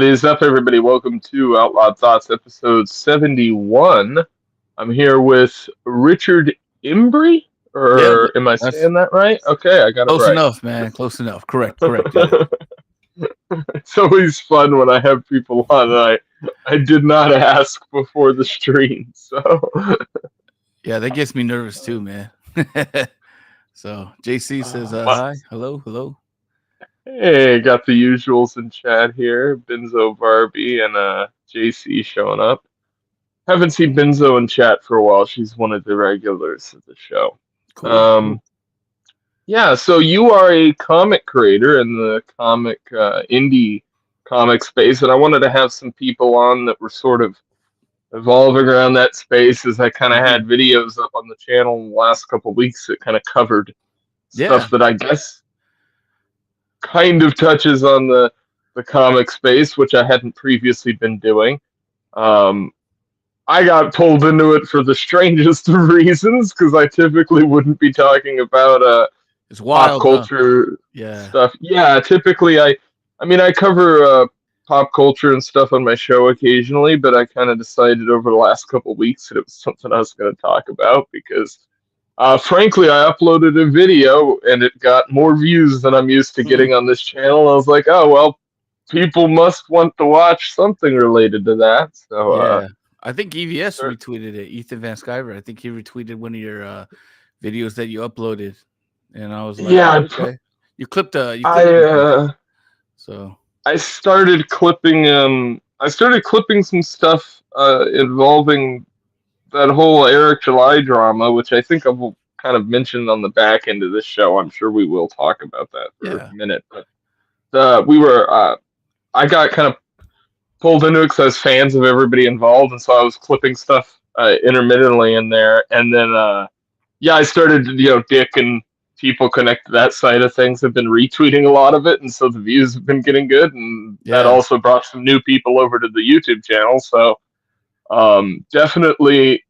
is up, everybody? Welcome to Outlawed Thoughts, episode 71. I'm here with Richard Embree, Yeah, or am I that's saying that right? Okay, I got it close right. enough, man. Close enough. Correct, dude. It's always fun when I have people on and I did not ask before the stream, so Yeah, that gets me nervous too, man. So JC says, my, hi, hello. hey, got the usuals in chat here. Benzo Barbie and JC showing up. Haven't seen Benzo in chat for a while. She's one of the regulars of the show. Cool. Um, yeah, so you are a comic creator in the comic indie comic space, and I wanted to have some people on that were sort of evolving around that space as I kind of Mhm. had videos up on the channel in the last couple of weeks that kind of covered Yeah, stuff that I guess kind of touches on the comic space, which I hadn't previously been doing. Um, I got pulled into it for the strangest of reasons because I typically wouldn't be talking about it's pop wild, huh? culture Yeah, stuff. Yeah, typically I mean I cover pop culture and stuff on my show occasionally, but I kind of decided over the last couple of weeks that it was something I was going to talk about because frankly I uploaded a video and it got more views than I'm used to Hmm. getting on this channel. I was like, oh well, people must want to watch something related to that. So Yeah. I think EVS sure. retweeted it. Ethan Van Sciver. I think he retweeted one of your videos that you uploaded, and I was like, Yeah, oh, okay. You I clipped something. So I started clipping some stuff involving that whole Eric July drama, which I think I will kind of mention on the back end of this show. I'm sure we will talk about that for a yeah, minute. But I got kind of pulled into it because I was fans of everybody involved, and so I was clipping stuff intermittently in there. And then, yeah, I started, Dick and people connected to that side of things have been retweeting a lot of it, and so the views have been getting good, and that yeah. also brought some new people over to the YouTube channel. So definitely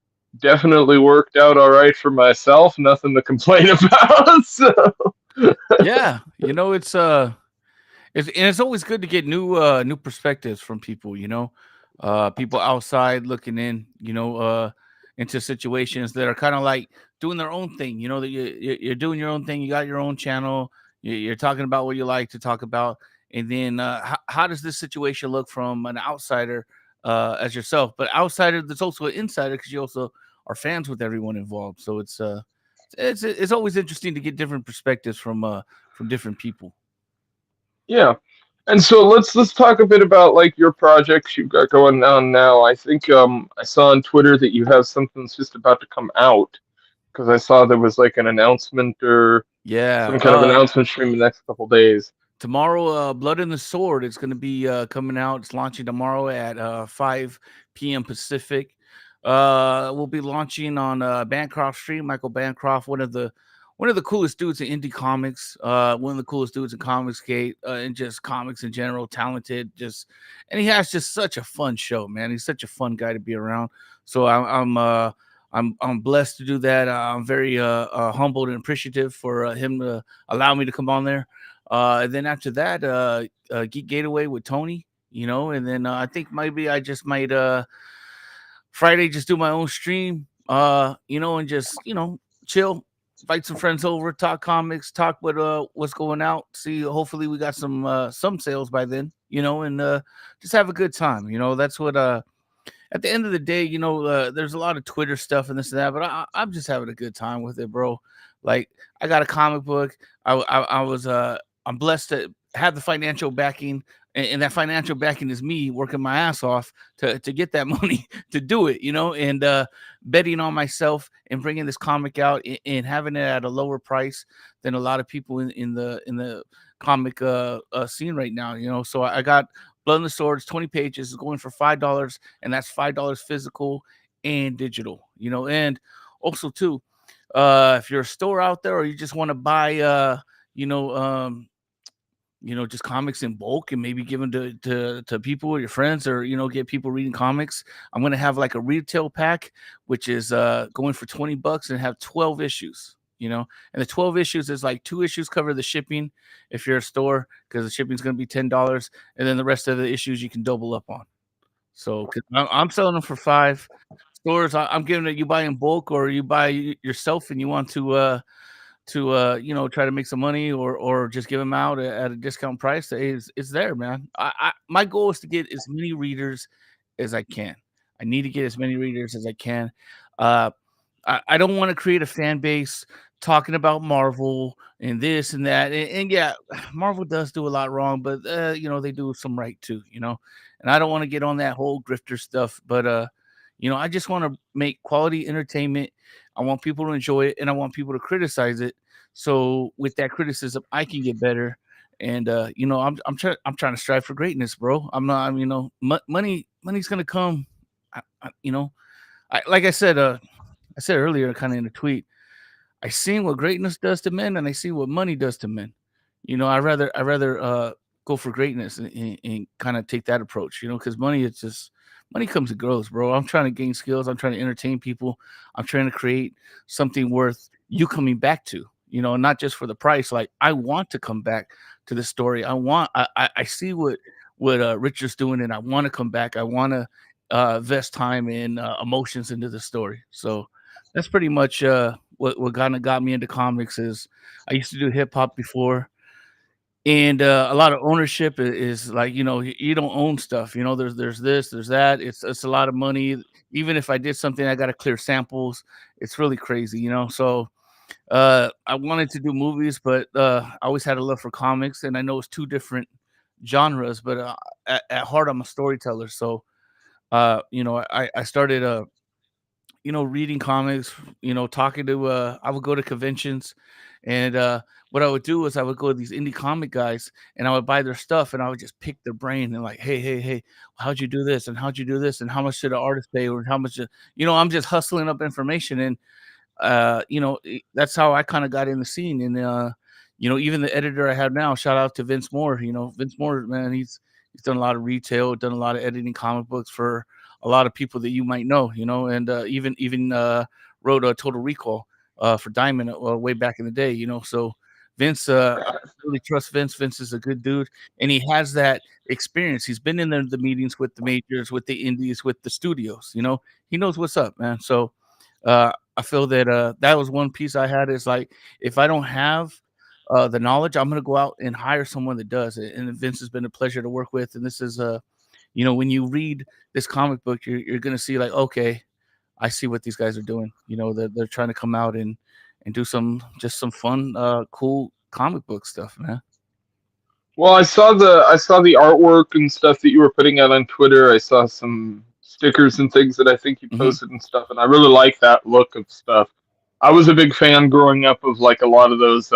worked out all right for myself. Nothing to complain about. So, Yeah, it's always good to get new perspectives from people, people outside looking in, into situations that are kind of like doing their own thing. You know that you're doing your own thing. You got your own channel. You're talking about what you like to talk about, and then how does this situation look from an outsider as yourself, but outsider that's also an insider because you also are fans with everyone involved. So it's always interesting to get different perspectives from different people. yeah. And so let's talk a bit about like your projects you've got going on now. I think I saw on Twitter that you have something that's just about to come out because I saw there was like an announcement or Yeah. some kind of announcement stream the next couple days. Tomorrow, Blood in the Sword is going to be coming out. It's launching tomorrow at 5 p.m. Pacific. We'll be launching on Bancroft Stream. Michael Bancroft, one of the coolest dudes in indie comics. One of the coolest dudes in Comics Gate and just comics in general. Talented, and he has just such a fun show, man. He's such a fun guy to be around. So I'm blessed to do that. I'm very humbled and appreciative for him to allow me to come on there. And then after that, Geek Gateway with Tony, and then I think maybe I just might Friday just do my own stream, and just chill, invite some friends over, talk comics, talk what's going out. See, hopefully we got some sales by then, and just have a good time. That's what at the end of the day, there's a lot of Twitter stuff and this and that, but I'm just having a good time with it, bro. Like I got a comic book. I'm blessed to have the financial backing, and that financial backing is me working my ass off to get that money to do it, and betting on myself and bringing this comic out and having it at a lower price than a lot of people in the comic scene right now, So I got Blood in the Swords, 20 pages, is going for $5, and that's $5 physical and digital, and also too, if you're a store out there or you just want to buy you know, um, just comics in bulk and maybe give them to people or your friends, or get people reading comics. I'm gonna have like a retail pack, which is going for $20 and have 12 issues. And the 12 issues is like 2 issues cover the shipping if you're a store, because the shipping's going to be $10, and then the rest of the issues you can double up on. So 'cause I'm selling them for 5. Stores, I'm giving it, you buy in bulk or you buy yourself and you want to try to make some money, or just give them out at a discount price, is there, man. My goal is to get as many readers as I can. I need to get as many readers as I can. Uh, I don't want to create a fan base talking about Marvel and this and that. And yeah, Marvel does do a lot wrong, but they do some right too. And I don't want to get on that whole grifter stuff, but I just want to make quality entertainment. I want people to enjoy it, and I want people to criticize it. So with that criticism, I can get better. And I'm trying to strive for greatness, bro. I'm not. Money's gonna come. Like I said earlier, kind of in a tweet, I seen what greatness does to men, and I see what money does to men. I rather go for greatness and kind of take that approach. Because money comes and goes, bro. I'm trying to gain skills. I'm trying to entertain people. I'm trying to create something worth you coming back to. Not just for the price. Like, I want to come back to the story. I see what Richard's doing, and I want to come back. I want to invest time and emotions into the story. So that's pretty much what kind of got me into comics. Is I used to do hip hop before, and a lot of ownership is like, you don't own stuff. There's this, there's that. It's a lot of money. Even if I did something, I got to clear samples. It's really crazy. So I wanted to do movies, but I always had a love for comics, and I know it's 2 different genres, but at heart, I'm a storyteller. So I started reading comics, talking to I would go to conventions, and what I would do is I would go to these indie comic guys, and I would buy their stuff, and I would just pick their brain and like, hey, how'd you do this, and how'd you do this, and how much should an artist pay, or how much I'm just hustling up information. And that's how I kind of got in the scene. And even the editor I have now, shout out to Vince Moore. Vince Moore, man, he's done a lot of retail, done a lot of editing comic books for a lot of people that you might know. And even wrote a Total Recall for Diamond way back in the day. So Vince, I really trust Vince. Vince is a good dude, and he has that experience. He's been in the meetings with the majors, with the indies, with the studios. He knows what's up, man. So I feel that that was one piece I had, is like, if I don't have the knowledge, I'm going to go out and hire someone that does it. And Vince has been a pleasure to work with. And this is when you read this comic book, you're going to see like, okay, I see what these guys are doing. They're trying to come out and do some fun, cool comic book stuff, man. Well, I saw the artwork and stuff that you were putting out on Twitter. I saw some stickers and things that I think you Mhm. posted and stuff, and I really like that look of stuff. I was a big fan growing up of like a lot of those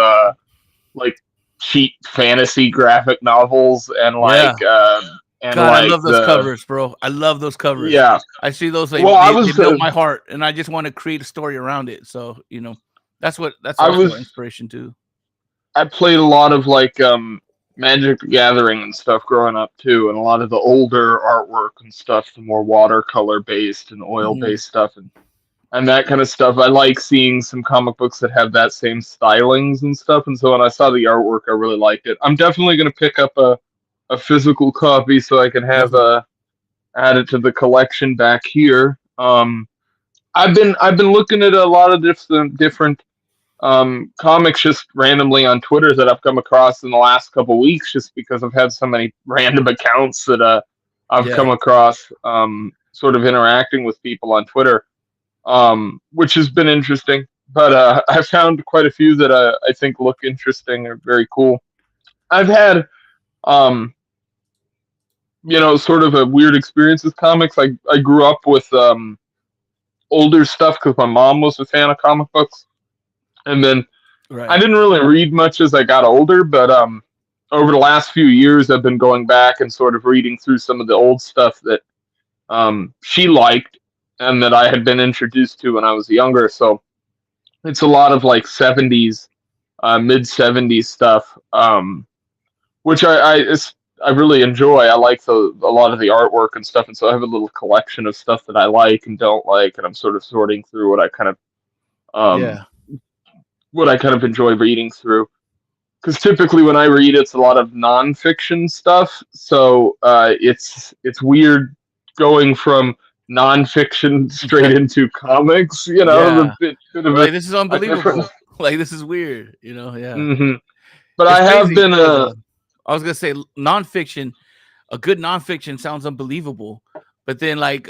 like cheap fantasy graphic novels, and Yeah. God, I like love those covers, bro. I love those covers. yeah. I see those, Well, they melt my heart, and I just want to create a story around it. So, that's I also an was inspiration too. I played a lot of like Magic the Gathering and stuff growing up too, and a lot of the older artwork and stuff, the more watercolor based and oil Mhm. based stuff, and that kind of stuff. I like seeing some comic books that have that same stylings and stuff. And so when I saw the artwork, I really liked it. I'm definitely going to pick up a physical copy so I can have Definitely. add it to the collection back here. I've been looking at a lot of different comics just randomly on Twitter that I've come across in the last couple weeks, just because I've had so many random accounts that I've Yeah. come across, sort of interacting with people on Twitter, which has been interesting. But I found quite a few that I think look interesting or very cool. I've had, um, sort of a weird experience with comics. I grew up with older stuff because my mom was a fan of comic books, and then I Right. didn't really read much as I got older. But over the last few years, I've been going back and sort of reading through some of the old stuff that she liked and that I had been introduced to when I was younger. So it's a lot of like 70s, mid 70s stuff, which I really enjoy. I like a lot of the artwork and stuff, and so I have a little collection of stuff that I like and don't like, and I'm sort of sorting through what I kind of um, Yeah. what I kind of enjoy reading through. Because typically when I read, it's a lot of nonfiction stuff. So it's weird going from nonfiction straight into comics. You know, the Yeah. bit of We're like, this is a different. unbelievable. Like, this is weird, yeah. Hmm. But It's I have crazy been because I was gonna say nonfiction, a good nonfiction sounds unbelievable, but then like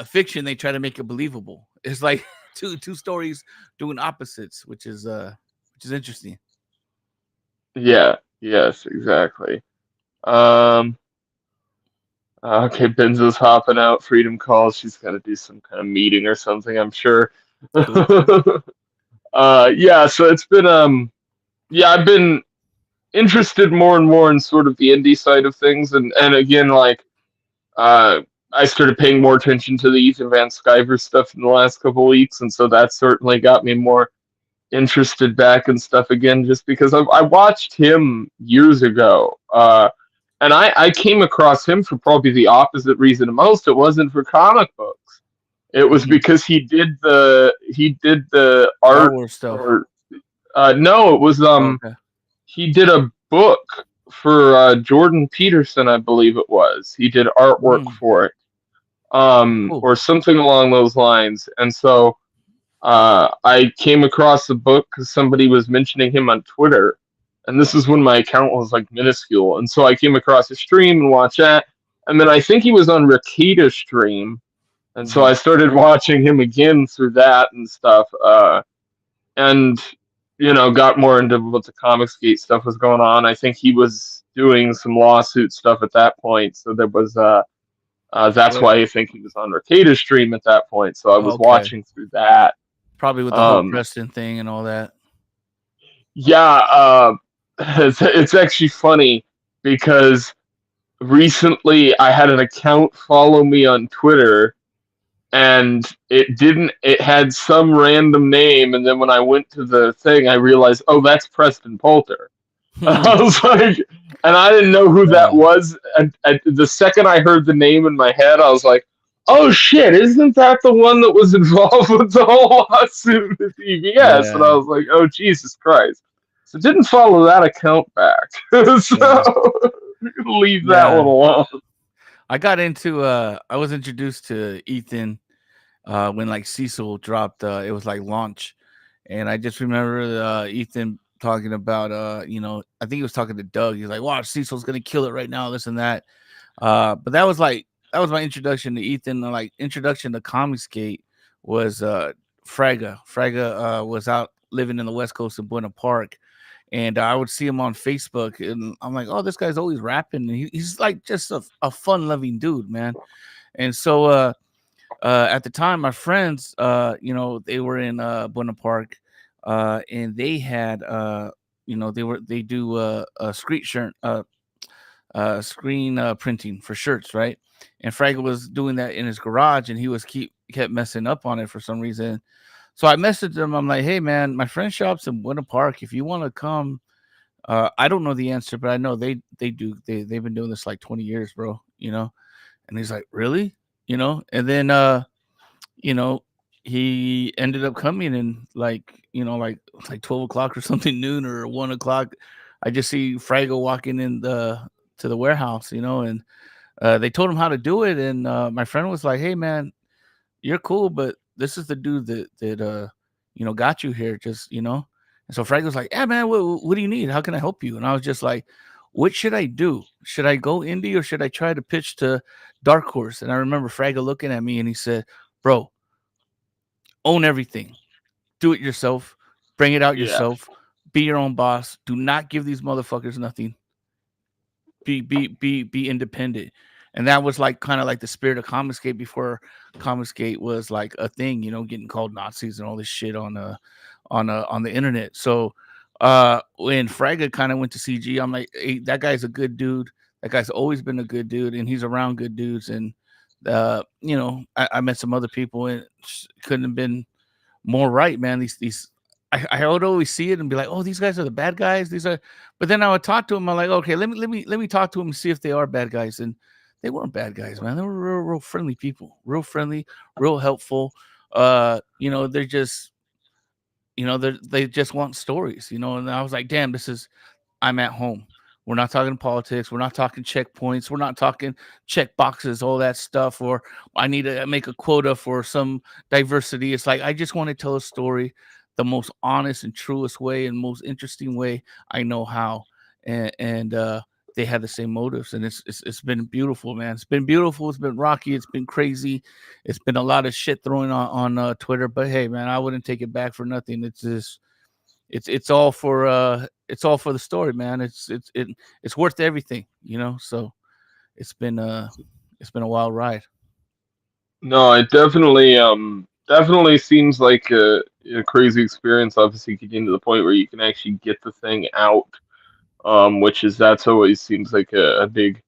fiction, they try to make it believable. It's like two stories doing opposites, which is interesting. yeah, yes, exactly. Um, okay, Benzo's hopping out. Freedom calls. She's got to do some kind of meeting or something, I'm sure. Cool. Yeah, so it's been yeah, I've been interested more and more in sort of the indie side of things, and again, like uh, I started paying more attention to the Ethan Van Sciver stuff in the last couple of weeks, and so that certainly got me more interested back in stuff again, just because I watched him years ago, and I came across him for probably the opposite reason to most. It wasn't for comic books. It was Hmm. because he did the Star art, Wars stuff. or no, it was Oh, okay. he did a book for Jordan Peterson, I believe it was. He did artwork Mm, for it, cool. or something along those lines. And so I came across the book because somebody was mentioning him on Twitter, and this is when my account was like minuscule. And so I came across his stream and watched that, and then I think he was on Rakita's stream, and so Hmm. I started watching him again through that and stuff. And got more into what the Comicsgate stuff was going on. I think he was doing some lawsuit stuff at that point, so there was that's Right. why I think he was on Arcada's stream at that point. So I was Okay. watching through that. Probably with the whole Um, Preston thing and all that. yeah, it's actually funny because recently I had an account follow me on Twitter, and it had some random name, and then when I went to the thing I realized, oh, that's Preston Poulter. I was like, and I didn't know who that Yeah. was. And the second I heard the name in my head, I was like, oh shit, isn't that the one that was involved with the whole lawsuit with EBS? And I Yeah. was like, oh, Jesus Christ. So didn't follow that account back. Yeah. So leave that one Yeah. alone. I was introduced to Ethan when like Cecil dropped it was like launch. And I just remember Ethan talking about I think he was talking to Doug. He's like, "Watch, Cecil's gonna kill it right now, this and that." But that was my introduction to Ethan. Like introduction to Comicsgate was Fraga. Fraga was out living in the West Coast in Buena Park, and I would see him on Facebook, and I'm like, "Oh, this guy's always rapping." And he's like just a fun loving dude, man. And so at the time, my friends, they were in Buena Park, and they had, they do a screen printing for shirts, right? And Fraggle was doing that in his garage, and he was kept messing up on it for some reason. So I messaged him. I'm like, hey man, my friend shops in Buena Park. If you want to come, I don't know the answer, but I know they do. They've been doing this like 20 years, bro. And he's like, really? And then you know, he ended up coming in like 12 o'clock or something, noon or 1 o'clock. I just see Frago walking in the warehouse, and they told him how to do it. And my friend was like, hey man, you're cool, but this is the dude that got you here, just. And so Frank was like, yeah, man, what do you need? How can I help you? And I was just like, what should I do? Should I go indie or should I try to pitch to Dark Horse? And I remember Fraga looking at me and he said, bro, own everything. Do it yourself. Bring it out Yeah. yourself. Be your own boss. Do not give these motherfuckers nothing. Be independent. And that was like kind of like the spirit of Comicsgate before Comicsgate was like a thing, getting called Nazis and all this shit on the internet. So when Fraga kind of went to CG, I'm like, hey, that guy's a good dude. That guy's always been a good dude, and he's around good dudes. And I met some other people, and it couldn't have been more right, man. I would always see it and be like, oh, these guys are the bad guys. But then I would talk to them. I'm like, okay, let me talk to them and see if they are bad guys. And they weren't bad guys, man. They were real friendly people, real friendly, real helpful. They're just they just want stories, and I was like, damn, I'm at home. We're not talking politics. We're not talking checkpoints. We're not talking check boxes, all that stuff. Or I need to make a quota for some diversity. It's like I just want to tell a story the most honest and truest way and most interesting way I know how. And they had the same motives, and it's been beautiful, man. It's been beautiful. It's been rocky. It's been crazy. It's been a lot of shit thrown on Twitter. But hey, man, I wouldn't take it back for nothing. It's just it's all for the story, man. It's worth everything, So it's been a wild ride. No, it definitely seems like a crazy experience. Obviously, getting to the point where you can actually get the thing out, that's always seems like a big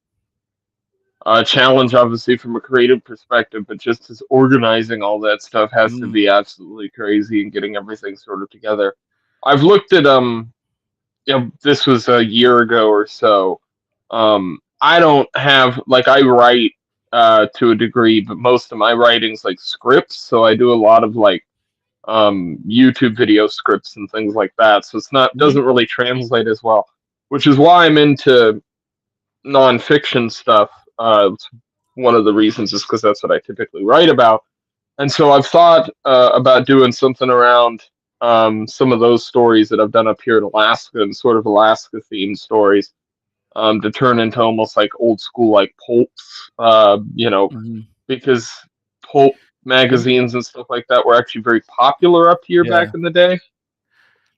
challenge, obviously from a creative perspective. But just as organizing all that stuff has to Mm, be absolutely crazy and getting everything sort of together. I've looked at this was a year ago or so. I don't have like I write to a degree, but most of my writing's like scripts, so I do a lot of like YouTube video scripts and things like that. So it's not mhm. doesn't really translate as well, which is why I'm into nonfiction stuff. It's one of the reasons is because that's what I typically write about. And so I've thought about doing something around some of those stories that I've done up here in Alaska and sort of Alaska themed stories to turn into almost like old school like pulps, Mhm. because pulp Let me, magazines and stuff like that were actually very popular up here back yeah. in the day.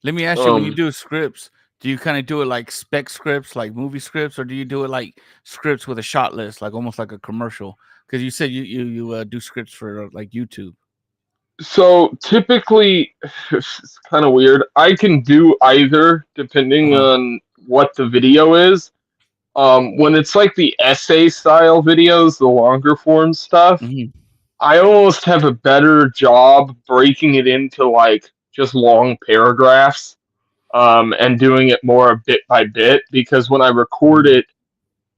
Let me ask you, when you Um, do scripts, do you kind of do it like spec scripts, like movie scripts, or do you do it like scripts with a shot list, like almost like a commercial? Because you said you do scripts for like YouTube. so typically, it's kind of weird. I can do either depending Uh-huh. on what the video is. When it's like the essay style videos, the longer form stuff, Hmm. I almost have a better job breaking it into like just long paragraphs, and doing it more bit by bit because when I record Hmm. it,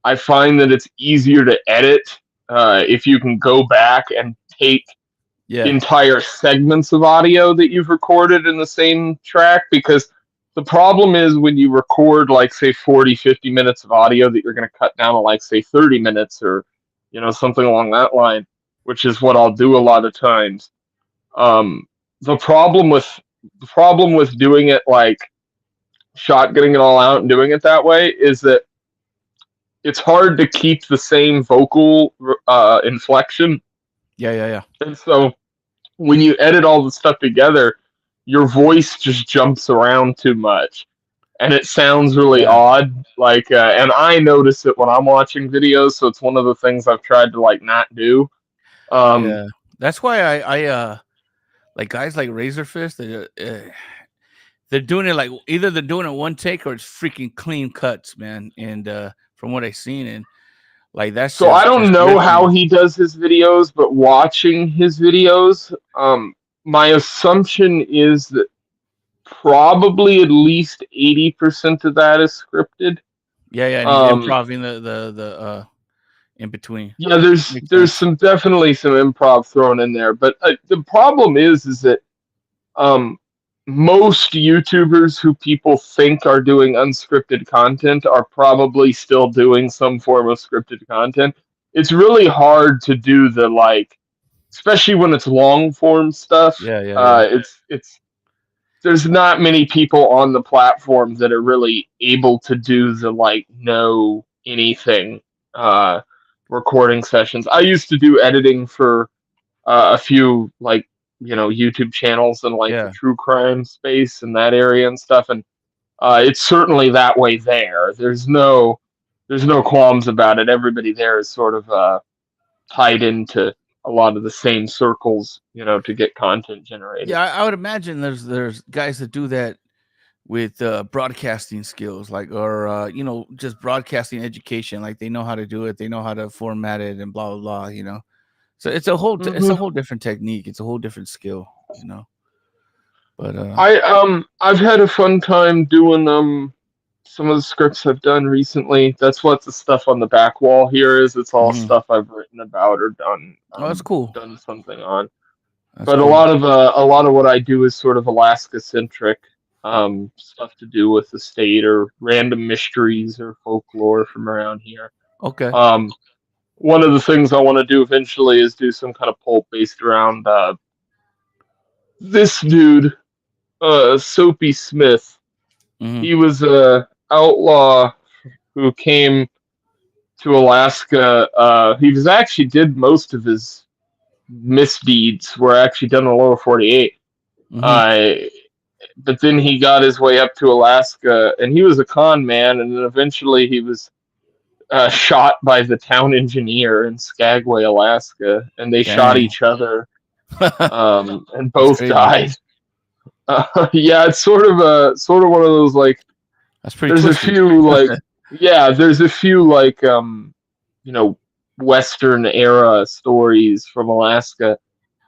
I find that it's easier to edit if you can go back and take Yeah. entire segments of audio that you've recorded in the same track because the problem is when you record like say 40, 50 minutes of audio that you're going to cut down to like say 30 minutes or something along that line, which is what I'll do a lot of times. um, the problem with the problem with doing it like shotgunning it all out and doing it that way is that it's hard to keep the same vocal inflection, Yeah. Yeah. Yeah. and so when you edit all the stuff together, your voice just jumps around too much, and it sounds really Yeah. odd. Like, and I notice it when I'm watching videos, so it's one of the things I've tried to like not do. Um, Yeah. That's why I like guys like Razor Fist. They're doing it like either they're doing it one take or it's freaking clean cuts, man. And from what I've seen, and like that's so I don't just know how riveting. he does his videos, but watching his videos, my assumption is that probably at least 80% of that is scripted. Yeah, yeah, and he's Um, improving the in between. yeah, there's Makes there's sense. some definitely some improv thrown in there, but the problem is that um, most YouTubers who people think are doing unscripted content are probably still doing some form of scripted content. It's really hard to do the like, especially when it's long form stuff. Yeah, yeah, yeah, It's there's not many people on the platform that are really able to do the like know anything uh, recording sessions. I used to do editing for a few like YouTube channels in like the yeah, true crime space and that area and stuff, and it's certainly that way there. There's no qualms about it. Everybody there is sort of tied into a lot of the same circles, to get content generated. yeah. I would imagine there's guys that do that with broadcasting skills, like or just broadcasting education. Like they know how to do it, they know how to format it, and blah blah blah. So it's a Hmm. whole different technique. It's a whole different skill. But I've had a fun time doing some of the scripts I've done recently. That's what the stuff on the back wall here is. It's all mhm. stuff I've written about or done Oh, that's cool. done something on. That's But cool. a lot of what I do is sort of Alaska centric, stuff to do with the state or random mysteries or folklore from around here. Okay. Um, One of the things I want to do eventually is do some kind of pulp based around this dude, Soapy Smith. Hmm. He was a outlaw who came to Alaska. He was actually did most of his misdeeds were actually done in the lower 48. Hmm. Uh, but then he got his way up to Alaska, and he was a con man, and then eventually he was shot by the town engineer in Skagway, Alaska, and they shot Dang. each other, and That's both crazy. died. Yeah, it's sort of one of those like That's pretty there's a twisted. few like yeah, there's a few like you know Western era stories from Alaska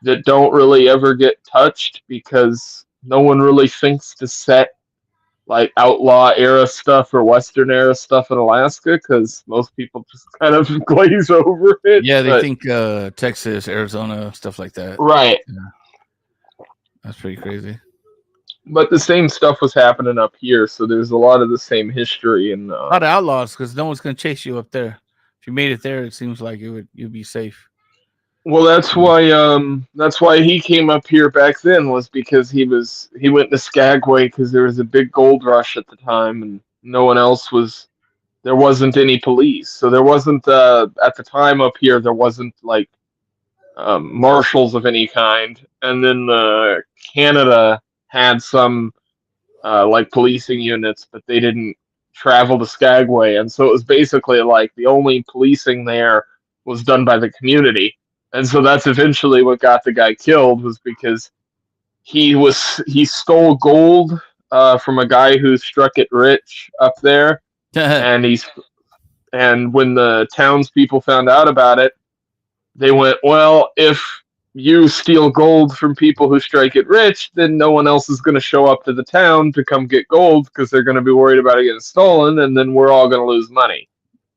that don't really ever get touched because no one really thinks to set like outlaw era stuff or Western era stuff in Alaska because most people just kind of glaze over it. Yeah, they But think Texas, Arizona, stuff like that. right, Yeah, that's pretty crazy. but the same stuff was happening up here, so there's a lot of the same history and A lot of outlaws because no one's gonna chase you up there. If you made it there, it seems like you'd be safe. well, that's why he came up here back then was because he went to Skagway because there was a big gold rush at the time and no one else was there wasn't any police so there wasn't at the time up here there wasn't like marshals of any kind and then Canada had some like policing units but they didn't travel to Skagway and so it was basically like the only policing there was done by the community and so that's eventually what got the guy killed was because he stole gold from a guy who struck it rich up there, and when the townspeople found out about it, they went, well, if you steal gold from people who strike it rich, then no one else is going to show up to the town to come get gold because they're going to be worried about it getting stolen, and then we're all going to lose money.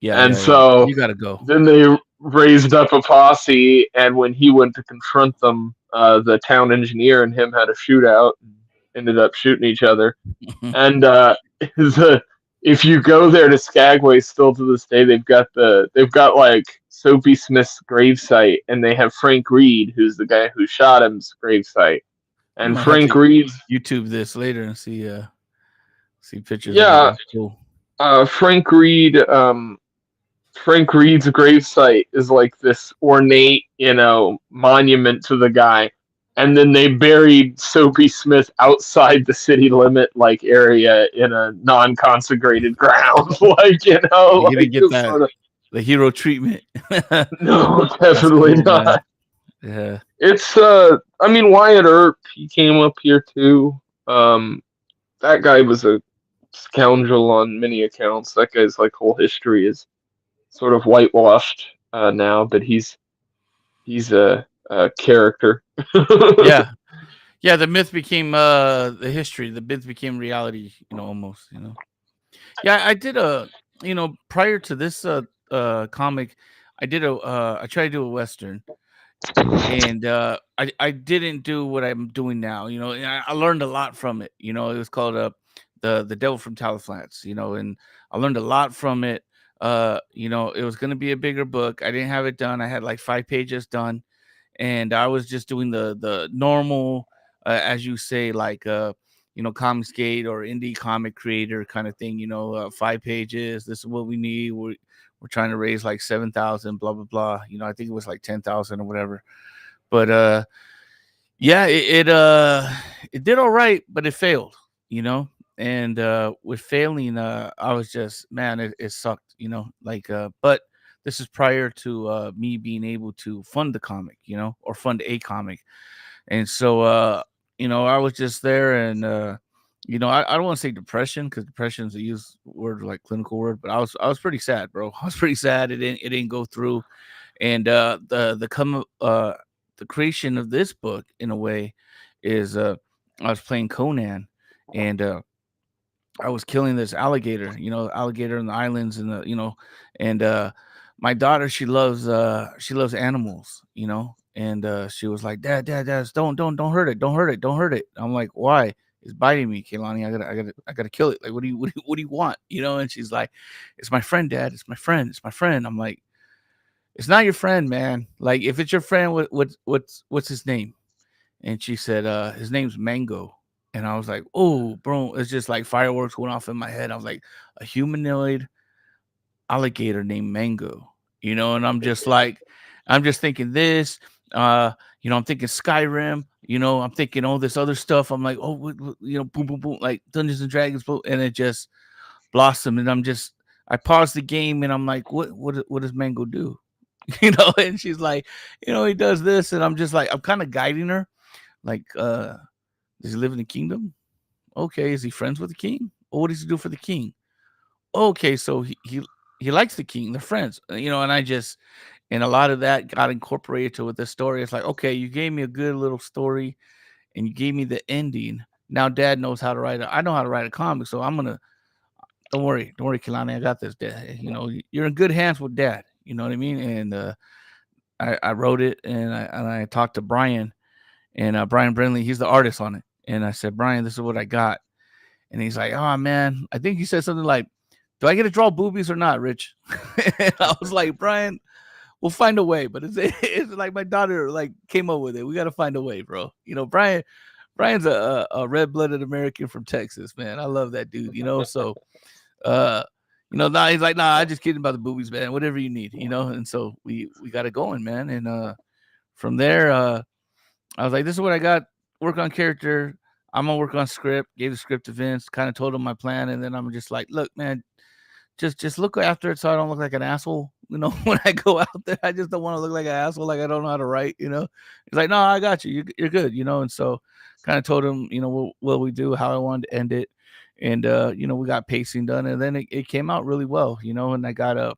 Yeah, And yeah, yeah. so You gotta go. then they raised up a posse, and when he went to confront them, the town engineer and him had a shootout, and ended up shooting each other. And the if you go there to Skagway, still to this day, they've got like Soapy Smith's gravesite, and they have Frank Reed, who's the guy who shot him's gravesite, I and might have Frank to Reed's YouTube this later and see pictures of it. yeah, That's cool. uh, Frank Reed Frank Reed's gravesite is like this ornate, monument to the guy. And then they buried Soapy Smith outside the city limit like area in a non-consecrated ground, like You didn't like get just that sort of. the hero treatment. No, That's definitely cool, man. not. Yeah. It's I mean Wyatt Earp, he came up here too. Um, that guy was a scoundrel on many accounts. That guy's like whole history is sort of whitewashed now, but he's a character. Yeah. Yeah, the myth became the history. The myth became reality, almost, Yeah, I did prior to this comic, I tried to do a western and I didn't do what I'm doing now, and I learned a lot from it. It was called the Devil from Taliflats, and I learned a lot from it. It was going to be a bigger book. I didn't have it done. I had like 5 pages done, and I was just doing the normal, as you say, like Comicsgate or indie comic creator kind of thing. 5 pages. This is what we need. We're trying to raise like 7,000, blah blah blah. I think it was like 10,000 or whatever. But yeah, it did all right, but it failed. You know, and with failing, I was just man, it sucked. But this is prior to me being able to fund the comic, or fund a comic. And so, I was just there and, I don't want to say depression because depression is a used word, like clinical word, but I was pretty sad, bro. I was pretty sad. It didn't go through. And, the creation of this book in a way is, I was playing Conan and, I was killing this alligator, alligator in the islands and and my daughter, she loves animals, and she was like, Dad, don't hurt it, don't hurt it, don't hurt it. I'm like, why? It's biting me, Kehlani. I gotta kill it. Like, what do you want? You know? And she's like, it's my friend, Dad. It's my friend. It's my friend. I'm like, it's not your friend, man. Like, if it's your friend, what's his name? And she said, his name's Mango. And I was like, oh, bro, it's just like fireworks went off in my head. I was like, a humanoid alligator named Mango, you know, and I'm just like, I'm just thinking this, I'm thinking Skyrim, I'm thinking all this other stuff. I'm like, oh, boom, boom, boom, like Dungeons and Dragons, boom, and it just blossomed. And I paused the game and I'm like, what does Mango do? And she's like, he does this, and I'm just like, I'm kind of guiding her, like, does he live in the kingdom? Okay, is he friends with the king? Or what does he do for the king? Okay, so he likes the king. They're friends, and and a lot of that got incorporated to with the story. It's like, okay, you gave me a good little story, and you gave me the ending. Now Dad knows how to write it. I know how to write a comic, so I'm gonna. Don't worry, Kehlani, I got this, Dad. You're in good hands with Dad. You know what I mean? And I wrote it, and I talked to Brian, and Brian Brindley, he's the artist on it. And I said, Brian, this is what I got. And he's like, oh man, I think he said something like, do I get to draw boobies or not, Rich? And I was like, Brian, we'll find a way. But it's like my daughter like came up with it. We got to find a way, bro. Brian's a red-blooded American from Texas, man. I love that dude. So now he's like, nah, I just kidding about the boobies, man. Whatever you need, And so we got it going, man. And from there, I was like, this is what I got. Work on character. I'm gonna work on script. Gave the script to Vince. Kind of told him my plan, and then I'm just like, look, man, just look after it so I don't look like an asshole. When I go out there, I just don't want to look like an asshole, like I don't know how to write. He's like, no, I got you. You're good. And so kind of told him, what we do, how I wanted to end it, and we got pacing done, and then it came out really well. And I got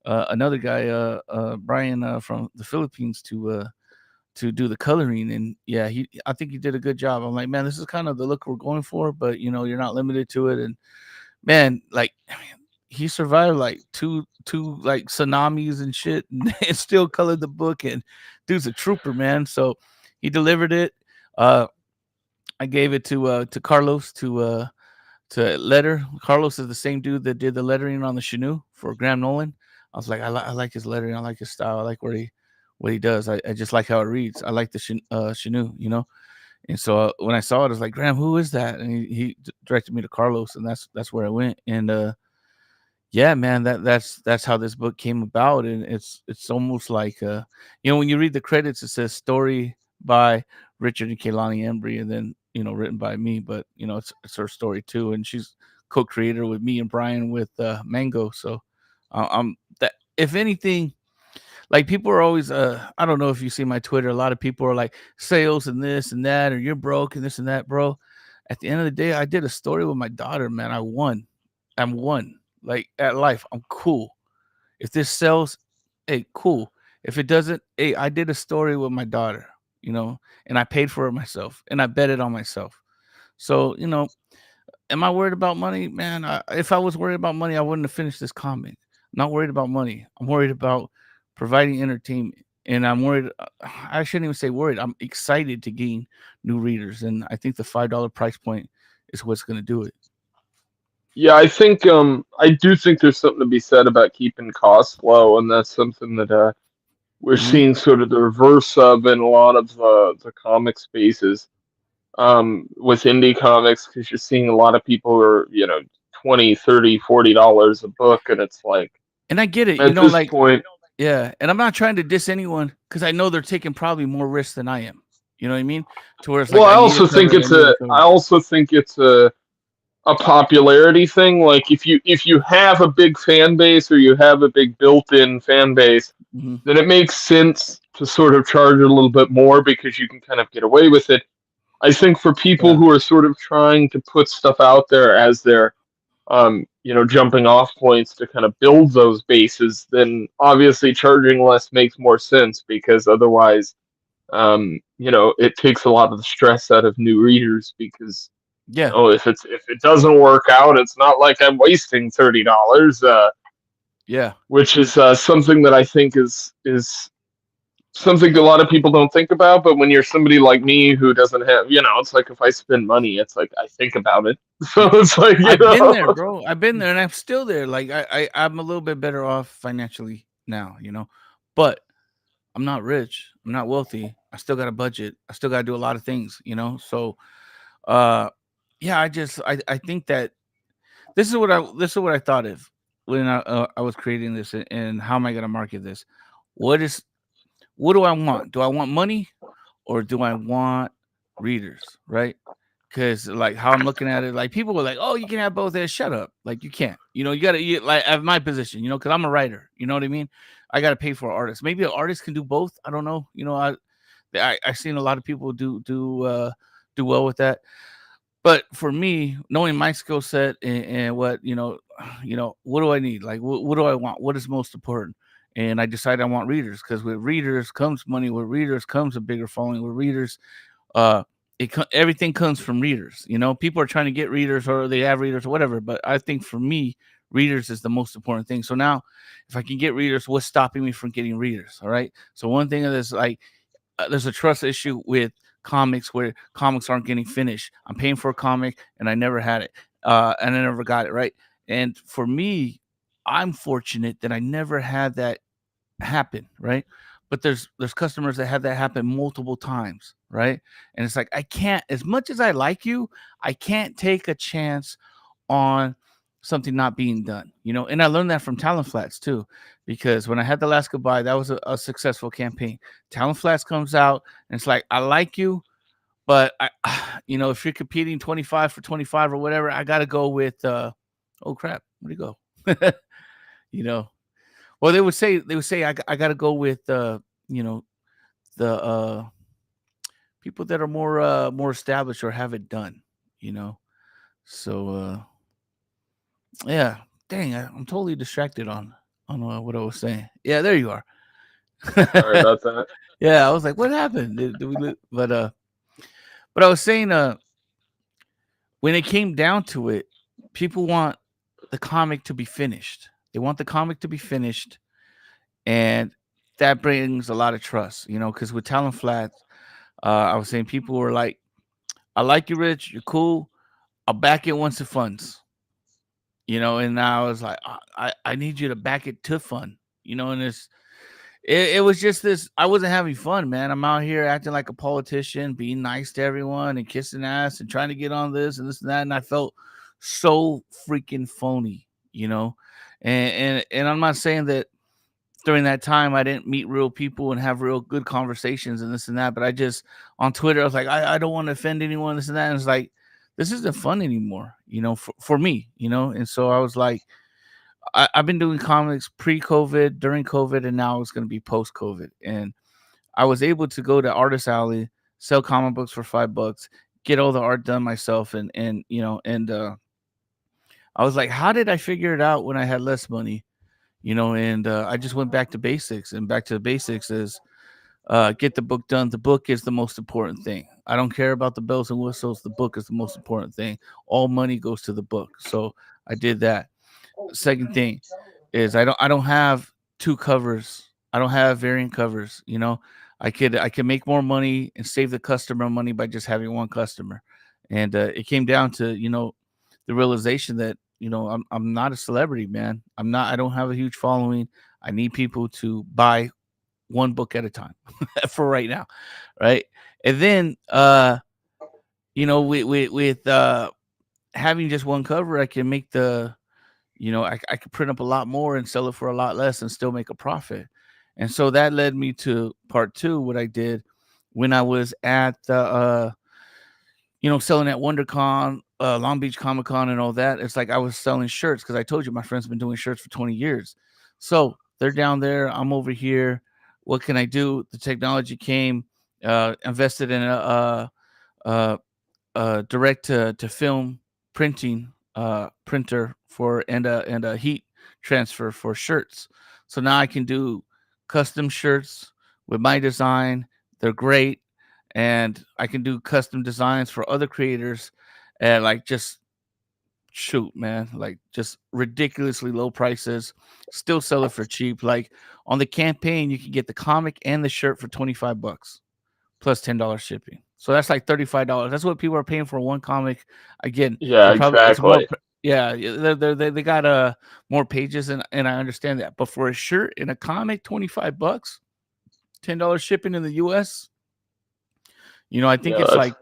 another guy, Brian from the Philippines to do the coloring, and yeah, I think he did a good job. I'm like, man, this is kind of the look we're going for, but you're not limited to it. And man, like, he survived like two like tsunamis and shit, and still colored the book, and dude's a trooper, man. So he delivered it. I gave it to Carlos to letter. Carlos is the same dude that did the lettering on the Chanu for Graham Nolan. I was like, I like his lettering, I like his style, I like what he does. I just like how it reads. I like the Chanu, And so when I saw it, I was like, Graham, who is that? And he directed me to Carlos, and that's where I went. And yeah, man, that's how this book came about. And it's almost like when you read the credits, it says story by Richard and Kehlani Embree, and then written by me. But it's her story too, and she's co-creator with me and Brian with Mango. So I'm that if anything. Like, people are always, I don't know if you see my Twitter. A lot of people are like, sales and this and that, or you're broke and this and that, bro. At the end of the day, I did a story with my daughter, man. I won. I'm one. Like, at life, I'm cool. If this sells, hey, cool. If it doesn't, hey, I did a story with my daughter, and I paid for it myself, and I bet it on myself. So, am I worried about money? Man, if I was worried about money, I wouldn't have finished this comic. I'm not worried about money. I'm worried about providing entertainment, and I'm worried. I shouldn't even say worried. I'm excited to gain new readers, and I think the $5 price point is what's going to do it. Yeah, I do think there's something to be said about keeping costs low, and that's something that we're seeing sort of the reverse of in a lot of the comic spaces with indie comics, because you're seeing a lot of people who are 20, 30, $40 a book, and it's like, and I get it, at this point. Yeah, and I'm not trying to diss anyone, because I know they're taking probably more risks than I am. You know what I mean? To where it's like, well, I also think it's a popularity thing. Like, if you have a big fan base, or you have a big built-in fan base, then it makes sense to sort of charge a little bit more, because you can kind of get away with it. I think for people who are sort of trying to put stuff out there as their jumping off points to kind of build those bases, then obviously charging less makes more sense, because otherwise, it takes a lot of the stress out of new readers, because if it doesn't work out, it's not like I'm wasting $30. Yeah, which is something that I think is something a lot of people don't think about, but when you're somebody like me who doesn't have, it's like if I spend money, it's like I think about it. So it's like, I've been there, bro. I've been there, and I'm still there. Like I'm a little bit better off financially now, but I'm not rich. I'm not wealthy. I still got a budget. I still got to do a lot of things. So, uh, yeah, I think that this is what I thought of when I was creating this, and how am I going to market this? What do I want? Do I want money, or do I want readers? Right? Because like how I'm looking at it, like people were like, "Oh, you can have both." There, shut up. Like you can't. You got to like at my position. Because I'm a writer. You know what I mean? I got to pay for artists. Maybe an artist can do both. I don't know. I've seen a lot of people do well with that. But for me, knowing my skill set, and what what do I need? Like, what do I want? What is most important? And I decided I want readers, because with readers comes money. With readers comes a bigger following. With readers, uh, everything comes from readers. People are trying to get readers, or they have readers or whatever. But I think for me, readers is the most important thing. So now, if I can get readers, what's stopping me from getting readers? All right. So one thing of this, like, there's a trust issue with comics, where comics aren't getting finished. I'm paying for a comic and I never had it, and I never got it, right. And for me, I'm fortunate that I never had that happen, right. But there's customers that have that happen multiple times, right. And it's like, I can't, as much as I like you, I can't take a chance on something not being done. And I learned that from Talon Flats too, because when I had The Last Goodbye, that was a successful campaign. Talon Flats comes out, and it's like, I like you, but if you're competing 25 for 25 or whatever, I got to go with, oh crap, where'd he go? you know, well, they would say I got to go with, the people that are more established or have it done, you know. So, yeah, dang, I'm totally distracted on what I was saying. Yeah, there you are. sorry about that. Yeah, I was like, what happened? Did we but I was saying, when it came down to it, people want the comic to be finished. They want the comic to be finished, and that brings a lot of trust, because with Talon Flats, I was saying people were like, I like you, Rich, you're cool. I'll back it once it funds. And now I was like, I need you to back it to fun, and it was just this. I wasn't having fun, man. I'm out here acting like a politician, being nice to everyone and kissing ass and trying to get on this and this and that. And I felt so freaking phony, and I'm not saying that during that time I didn't meet real people and have real good conversations and this and that, but I just, on Twitter, I was like, I don't want to offend anyone, this and that. And it's like, this isn't fun anymore, for me, and so I was like, I've been doing comics pre-COVID, during COVID, and now it's going to be post-COVID. And I was able to go to Artist Alley, sell comic books for $5, get all the art done myself, and I was like, how did I figure it out when I had less money? And I just went back to basics, and back to the basics is, get the book done. The book is the most important thing. I don't care about the bells and whistles. The book is the most important thing. All money goes to the book. So I did that. Second thing is, I don't have two covers. I don't have variant covers. I can make more money and save the customer money by just having one customer. And it came down to, the realization that, I'm not a celebrity, man. I don't have a huge following. I need people to buy one book at a time for right now, right? And then, with having just one cover, I can make I could print up a lot more and sell it for a lot less and still make a profit. And so that led me to part two, what I did when I was at the, selling at WonderCon, Long Beach Comic Con, and all that. It's like I was selling shirts, because I told you my friend's been doing shirts for 20 years. So they're down there, I'm over here. What can I do? The technology came, invested in a direct to film printing printer for and a heat transfer for shirts. So now I can do custom shirts with my design. They're great, and I can do custom designs for other creators, and like just shoot, man, like just ridiculously low prices. Still sell it for cheap. Like on the campaign, you can get the comic and the shirt for $25 plus $10 shipping. So that's like $35. That's what people are paying for one comic. Again, Yeah, they're probably it's more. exactly. Yeah, they got more pages, and I understand that. But for a shirt and a comic, $25, $10 shipping in the U.S. I think Yeah, it's like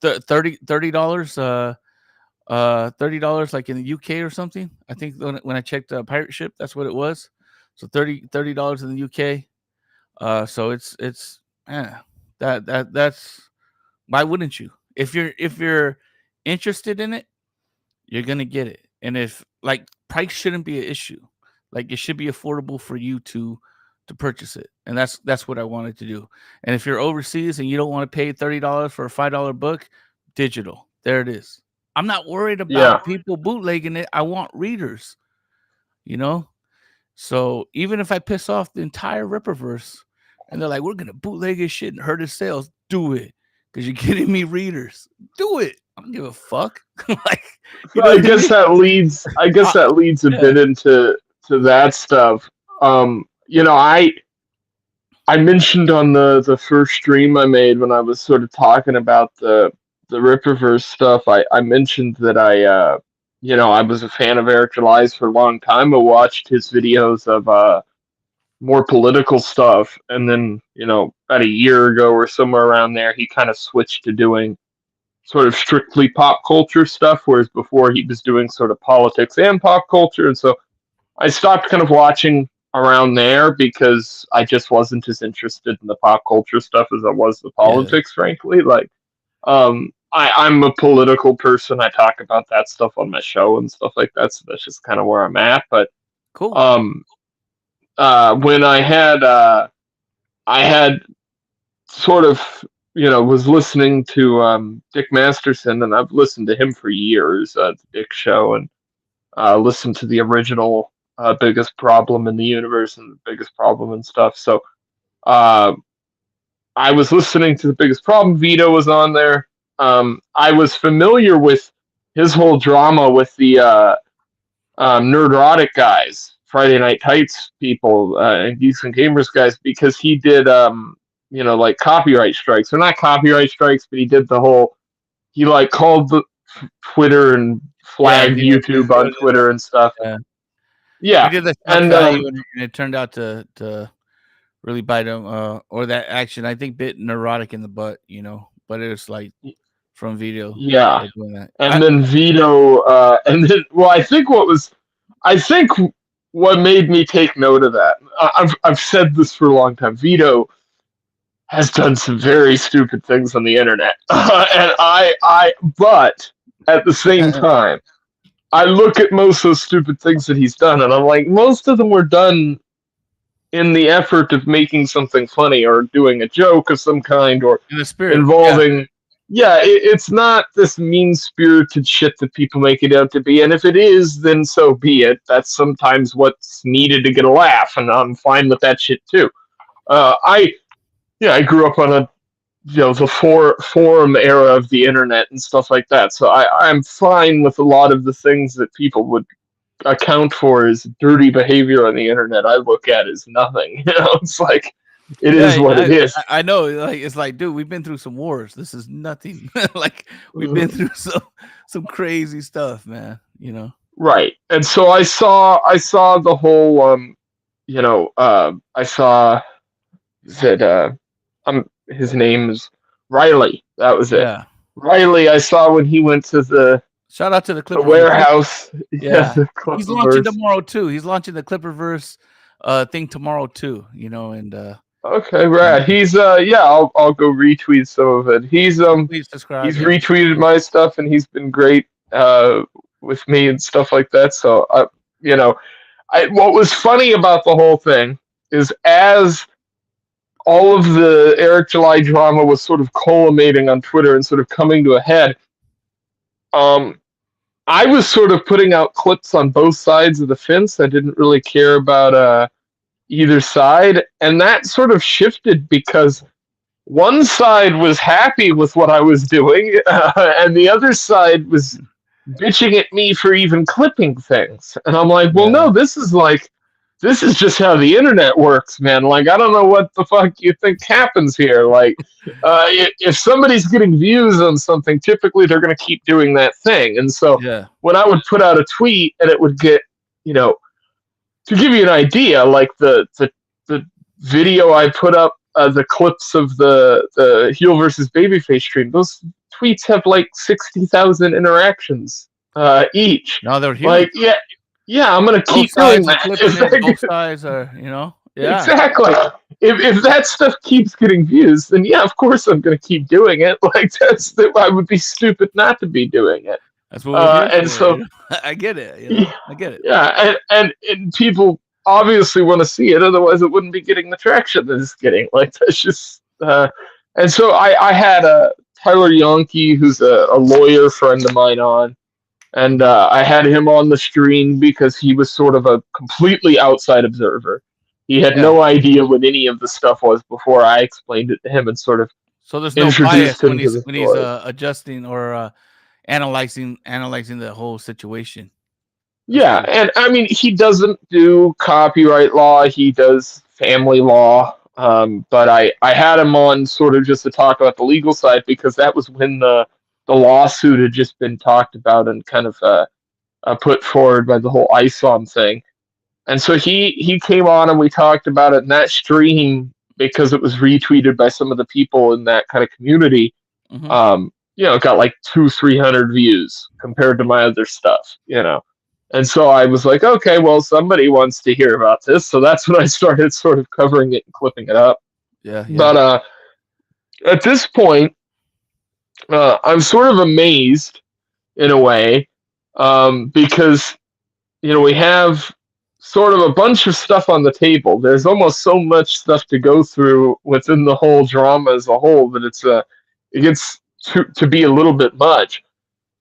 that's $30 $30 like in the UK or something. I think when I checked Pirate Ship, that's what it was. So $30 in the UK. So it's that's why wouldn't you? If you're interested in it, you're gonna get it. And if like price shouldn't be an issue. Like it should be affordable for you to purchase it. And that's what I wanted to do. And if you're overseas and you don't want to pay $30 for a $5 book, digital. There it is. I'm not worried yeah. about people bootlegging it. I want readers, you know? So even if I piss off the entire Ripperverse and they're like, we're gonna bootleg his shit and hurt his sales, do it. Because you're getting me readers. Do it. I don't give a fuck. Like, you So know I what I guess mean? that leads. I guess that leads a Yeah. bit into that stuff. I mentioned on the first stream I made when I was sort of talking about the Ripperverse stuff. I mentioned that I was a fan of Eric July's for a long time. I watched his videos of more political stuff, and then about a year ago or somewhere around there, he kind of switched to doing sort of strictly pop culture stuff, whereas before he was doing sort of politics and pop culture. And so I stopped kind of watching around there because I just wasn't as interested in the pop culture stuff as I was the Yeah. politics, frankly. Like, I'm a political person. I talk about that stuff on my show and stuff like that. So that's just kind of where I'm at. But Cool. when I had sort of was listening to Dick Masterson, and I've listened to him for years. The Dick Show, and listened to the original Biggest Problem in the Universe and the Biggest Problem and stuff. So I was listening to the Biggest Problem. Vito was on there. I was familiar with his whole drama with the Nerdrotic guys, Friday Night Tights people, and Geeks and Gamers guys, because he did like copyright strikes. Or not copyright strikes, but he did the whole. He like called the Twitter and Yeah, flagged YouTube on Twitter and stuff. Yeah. Yeah, He did the shock and value, and it turned out to really bite him. Or that action, I think, bit Neurotic in the butt. But it was like from Vito. yeah, Doing that. and then Vito, and then I think what made me take note of that. I've said this for a long time. Vito has done some very stupid things on the internet, and but at the same time, I look at most of those stupid things that he's done, and I'm like, most of them were done in the effort of making something funny or doing a joke of some kind or in the spirit involving. Yeah, it's not this mean-spirited shit that people make it out to be, and if it is, then so be it. That's sometimes what's needed to get a laugh, and I'm fine with that shit too. I grew up on the forum era of the internet and stuff like that, so I'm fine with a lot of the things that people would account for as dirty behavior on the internet. I look at as nothing. It's like it is what it is. I know. Like it's like, dude, we've been through some wars. This is nothing. Like we've been through some crazy stuff, man. Right. And so I saw the whole I saw that his name is Riley. That was it. Yeah. Riley, I saw when he went to the Shout out to the Clipperverse. warehouse. Yeah. The He's launching Clipperverse. tomorrow too. He's launching the Clipperverse thing tomorrow too, and Okay, right. He's I'll go retweet some of it. He's please subscribe. he's retweeted my stuff, and he's been great with me and stuff like that. So what was funny about the whole thing is, as all of the Eric July drama was sort of culminating on Twitter and sort of coming to a head, I was sort of putting out clips on both sides of the fence. I didn't really care about either side, and that sort of shifted because one side was happy with what I was doing, and the other side was bitching at me for even clipping things. And I'm like, well, Yeah. no, this is just how the internet works, man. Like, I don't know what the fuck you think happens here. Like, if somebody's getting views on something, typically they're going to keep doing that thing. And so Yeah. when I would put out a tweet and it would get, you know, to give you an idea, like the video I put up, the clips of the heel versus babyface stream, those tweets have like 60,000 interactions each. No, they're huge. Like, yeah, I'm gonna Both keep doing sides are that. clipping it. Both sides are, yeah. Exactly. If that stuff keeps getting views, then yeah, of course I'm gonna keep doing it. Like I would be stupid not to be doing it. That's what we're here And for. so I get it. yeah, I get it. and people obviously want to see it, otherwise it wouldn't be getting the traction that it's getting. Like that's just and so I had Tyler Yonke, who's a lawyer friend of mine on, and I had him on the stream because he was sort of a completely outside observer. He had Yeah. no idea what any of the stuff was before I explained it to him and sort of So there's no bias introduced him when to he's the when he's story. adjusting or analyzing the whole situation. That's Yeah, cool. and I mean, he doesn't do copyright law. He does family law. But I had him on sort of just to talk about the legal side because that was when the lawsuit had just been talked about and kind of put forward by the whole ISOM thing. And so he came on and we talked about it in that stream because it was retweeted by some of the people in that kind of community. Hmm. It got like 200-300 views compared to my other stuff. And so I was like, okay, well, somebody wants to hear about this. So that's when I started sort of covering it and clipping it up. Yeah. Yeah. But at this point, I'm sort of amazed in a way because, we have sort of a bunch of stuff on the table. There's almost so much stuff to go through within the whole drama as a whole that it gets to be a little bit much.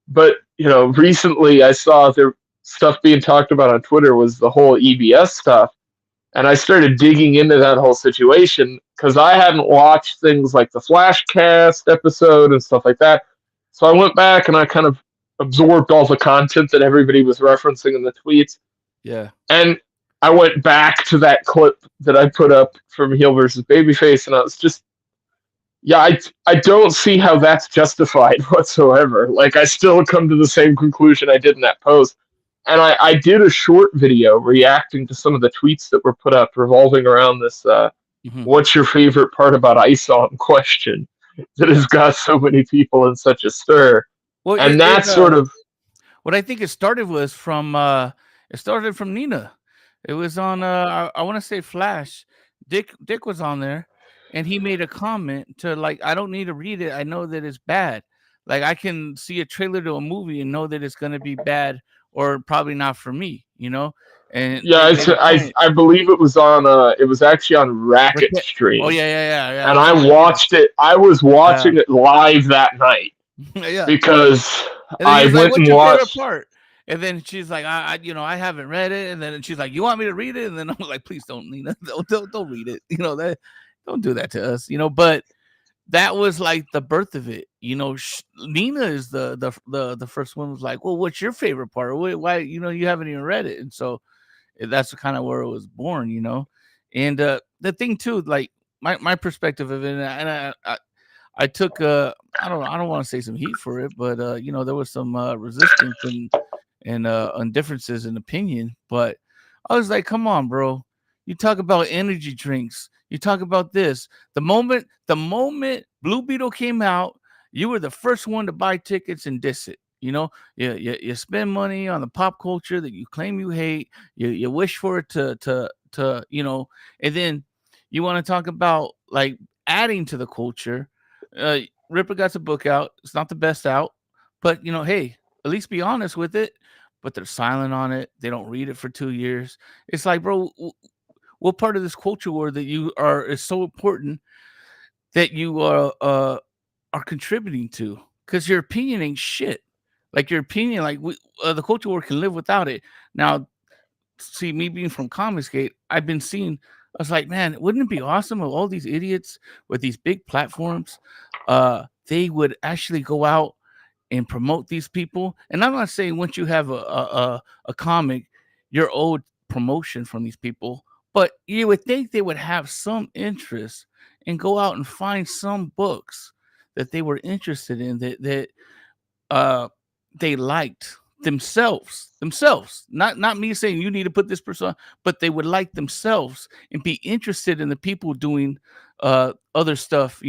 But recently I saw there stuff being talked about on Twitter was the whole EBS stuff, and I started digging into that whole situation because I hadn't watched things like the Flashcast episode and stuff like that. So I went back and I kind of absorbed all the content that everybody was referencing in the tweets, Yeah. and I went back to that clip that I put up from heel versus babyface, and I was just, yeah, I don't see how that's justified whatsoever. Like, I still come to the same conclusion I did in that post. And I did a short video reacting to some of the tweets that were put up revolving around this Hmm. what's your favorite part about ISOM question that has got so many people in such a stir. Well, And that's sort of, what I think it started from Nina. It was on I want to say Flash. Dick was on there, and he made a comment to like, I don't need to read it. I know that it's bad. Like I can see a trailer to a movie and know that it's gonna be bad or probably not for me. And yeah, Dick made a point. I believe it was actually on Racket Oh Stream. yeah, yeah, yeah, yeah. And That's I what I'm thinking. watched it. I was watching it live that night Yeah. because And then I he's like, went "What's and your favorite watched. part?" And then she's like, I haven't read it." And then she's like, "You want me to read it?" And then I'm like, "Please don't, Nina. Don't read it. Don't do that to us. But that was like the birth of it. Nina is the first one was like, "Well, what's your favorite part? Why you haven't even read it?" And so that's kind of where it was born. And the thing too, like my perspective of it, and I took I don't want to say some heat for it, but there was some resistance and differences in opinion. But I was like, come on, bro. You talk about energy drinks. You talk about this. The moment Blue Beetle came out, you were the first one to buy tickets and diss it. You spend money on the pop culture that you claim you hate. You wish for it to and then you want to talk about like adding to the culture. Ripper got the book out. It's not the best out, but hey, at least be honest with it. But they're silent on it. They don't read it for 2 years. It's like, bro, what part of this culture war that you are is so important that you are contributing to? Because your opinion ain't shit. Like your opinion, like the culture war can live without it. Now, see, me being from Comicsgate, I've been seeing. I was like, man, wouldn't it be awesome if all these idiots with these big platforms, they would actually go out and promote these people. And I'm not saying once you have a comic, you're owed promotion from these people, but you would think they would have some interest and go out and find some books that they were interested in, that uh they liked themselves, not me saying you need to put this person on, but they would like themselves and be interested in the people doing other stuff,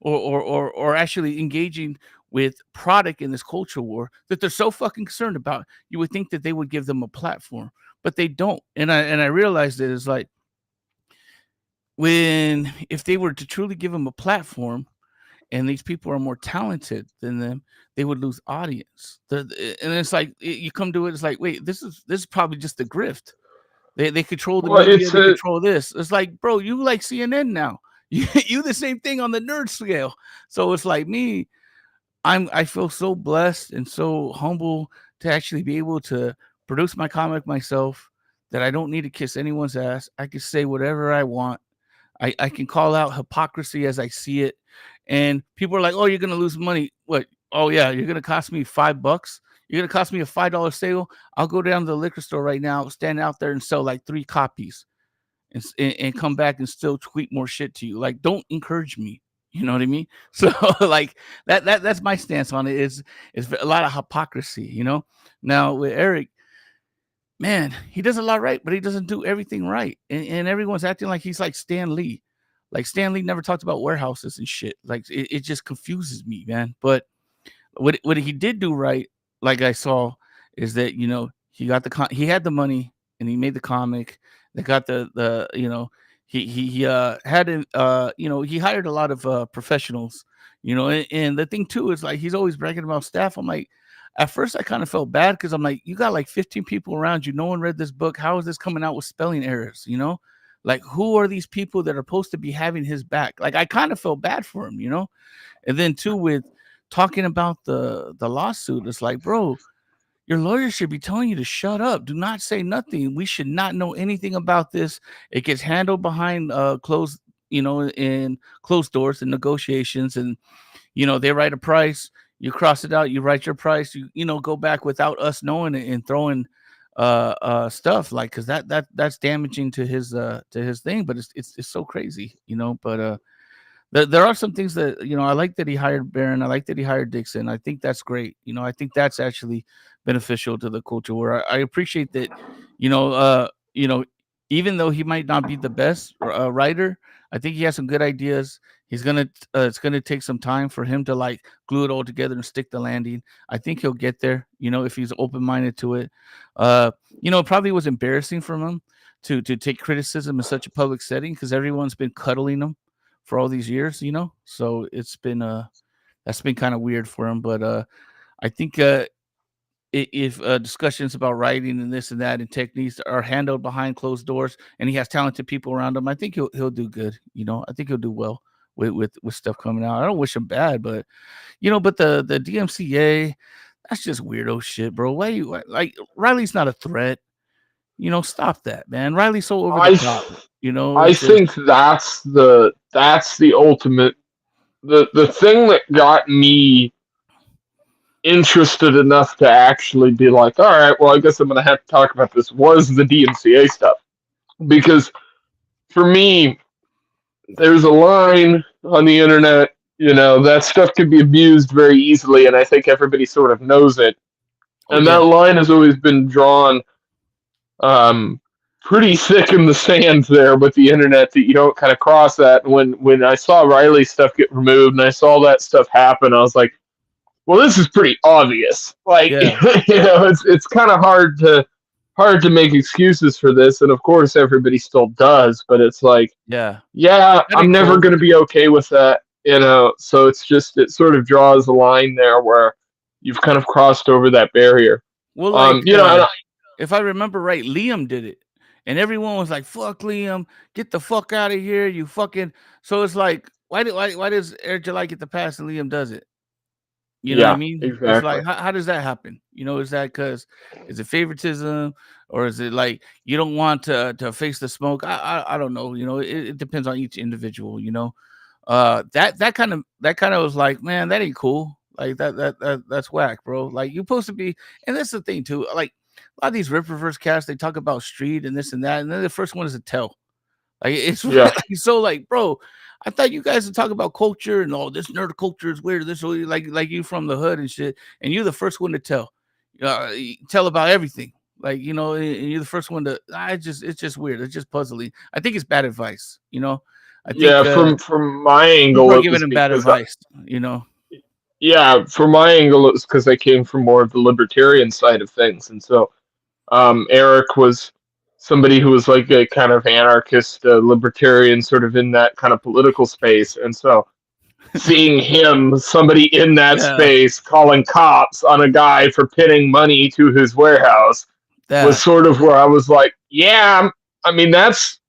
or actually engaging with product in this culture war that they're so fucking concerned about. You would think that they would give them a platform, but they don't. And I realized that it's like, when if they were to truly give them a platform and these people are more talented than them, they would lose audience. And it's like, you come to it, it's like, wait, this is probably just a grift. They control the Well, media, it's they a control this. It's like, bro, you like CNN now. You the same thing on the nerd scale. So it's like me, I feel so blessed and so humble to actually be able to produce my comic myself, that I don't need to kiss anyone's ass. I can say whatever I want. I can call out hypocrisy as I see it. And people are like, oh, you're gonna lose money. What? Oh yeah, you're gonna cost me $5. You're gonna cost me a $5 sale. I'll go down to the liquor store right now, stand out there and sell like 3 copies, and come back and still tweet more shit to you. Like, don't encourage me. You know what I mean? So like that's my stance on it. Is a lot of hypocrisy. Now with Eric, man, he does a lot right, but he doesn't do everything right. And everyone's acting like he's like Stan Lee. Like, Stan Lee never talked about warehouses and shit. Like, it just confuses me, man. But what he did do right, like I saw, is that he got he had the money and he made the comic. They got the he had he hired a lot of professionals. And the thing too is, like, he's always bragging about staff. I'm like, at first I kind of felt bad, because I'm like, you got like 15 people around you. No one read this book. How is this coming out with spelling errors? Like, who are these people that are supposed to be having his back? Like, I kind of felt bad for him. And then too, with talking about the lawsuit, it's like, bro, your lawyer should be telling you to shut up. Do not say nothing. We should not know anything about this. It gets handled behind closed, in closed doors and negotiations. And they write a price. You cross it out. You write your price. You go back without us knowing it, and throwing stuff, like, because that's damaging to his thing. But it's so crazy. But there are some things that, I like that he hired Barron. I like that he hired Dixon. I think that's great. I think that's actually beneficial to the culture, where I appreciate that. You know, uh, you know, Even though he might not be the best writer, I think he has some good ideas. It's gonna take some time for him to like glue it all together and stick the landing. I think he'll get there. If he's open minded to it. It probably was embarrassing for him to take criticism in such a public setting, because everyone's been cuddling him for all these years. So it's been that's been kind of weird for him. But I think if discussions about writing and this and that and techniques are handled behind closed doors, and he has talented people around him, I think he'll do good. I think he'll do well with stuff coming out. I don't wish him bad, but but the DMCA, that's just weirdo shit, bro. Like, Riley's not a threat. Stop that, man. Riley's so over the I top. I It's just think that's the ultimate, the thing that got me interested enough to actually be like, all right, well, I guess I'm gonna have to talk about this, was the DMCA stuff. Because for me, there's a line on the internet, that stuff can be abused very easily, and I think everybody sort of knows it. oh And that yeah, line has always been drawn um, pretty thick in the sand there with the internet, that you don't kind of cross that. When I saw Riley's stuff get removed and I saw that stuff happen, I was like, well, this is pretty obvious. Like, yeah, it's kind of hard to make excuses for this, and of course everybody still does, but it's like, yeah. yeah, That I'm ain't never cool. going to be okay with that. So it sort of draws a line there where you've kind of crossed over that barrier. Well, like, And if I remember right, Liam did it, and everyone was like, "Fuck Liam, get the fuck out of here, you fucking." So it's like, why does Eric July get the pass and Liam does it? You know what I yeah, mean? It's exactly. like, how does that happen? Is that because, is it favoritism, or is it like you don't want to face the smoke? I don't know. It depends on each individual. That kind of was like, man, that ain't cool. Like that's whack, bro. Like you're supposed to be, and that's the thing too. Like a lot of these rip reverse casts, they talk about street and this and that, and then the first one is a tell. Like it's Yeah. like, so like, bro, I thought you guys would talk about culture and all this nerd culture is weird. This like you from the hood and shit, and you're the first one to tell. Tell about everything. Like and you're the first one to. It's just weird. It's just puzzling. I think it's bad advice. I think Yeah, from my people angle, are it giving was him bad because advice. yeah, from my angle, it was because I came from more of the libertarian side of things, and so Eric was somebody who was like a kind of anarchist, libertarian, sort of in that kind of political space, and so seeing him, somebody in that Yeah, space, calling cops on a guy for pinning money to his warehouse was that. sort of where I was like, yeah, I mean that's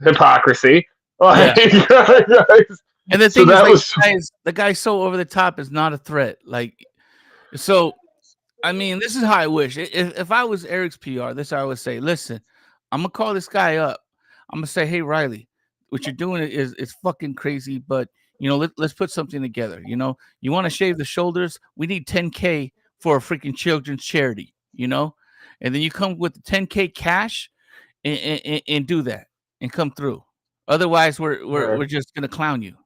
hypocrisy. Yeah. Like, And the so thing is, that like, was the guy's so over the top is not a threat. Like, so I mean, this is how I wish. If I was Eric's PR, this is how I would say, listen, I'm gonna call this guy up. I'm gonna say, hey Riley, what you're doing is fucking crazy, but let's put something together. You want to shave the shoulders? We need 10K for a freaking children's charity. And then you come with the 10K cash and do that and come through. Otherwise, we're just gonna clown you.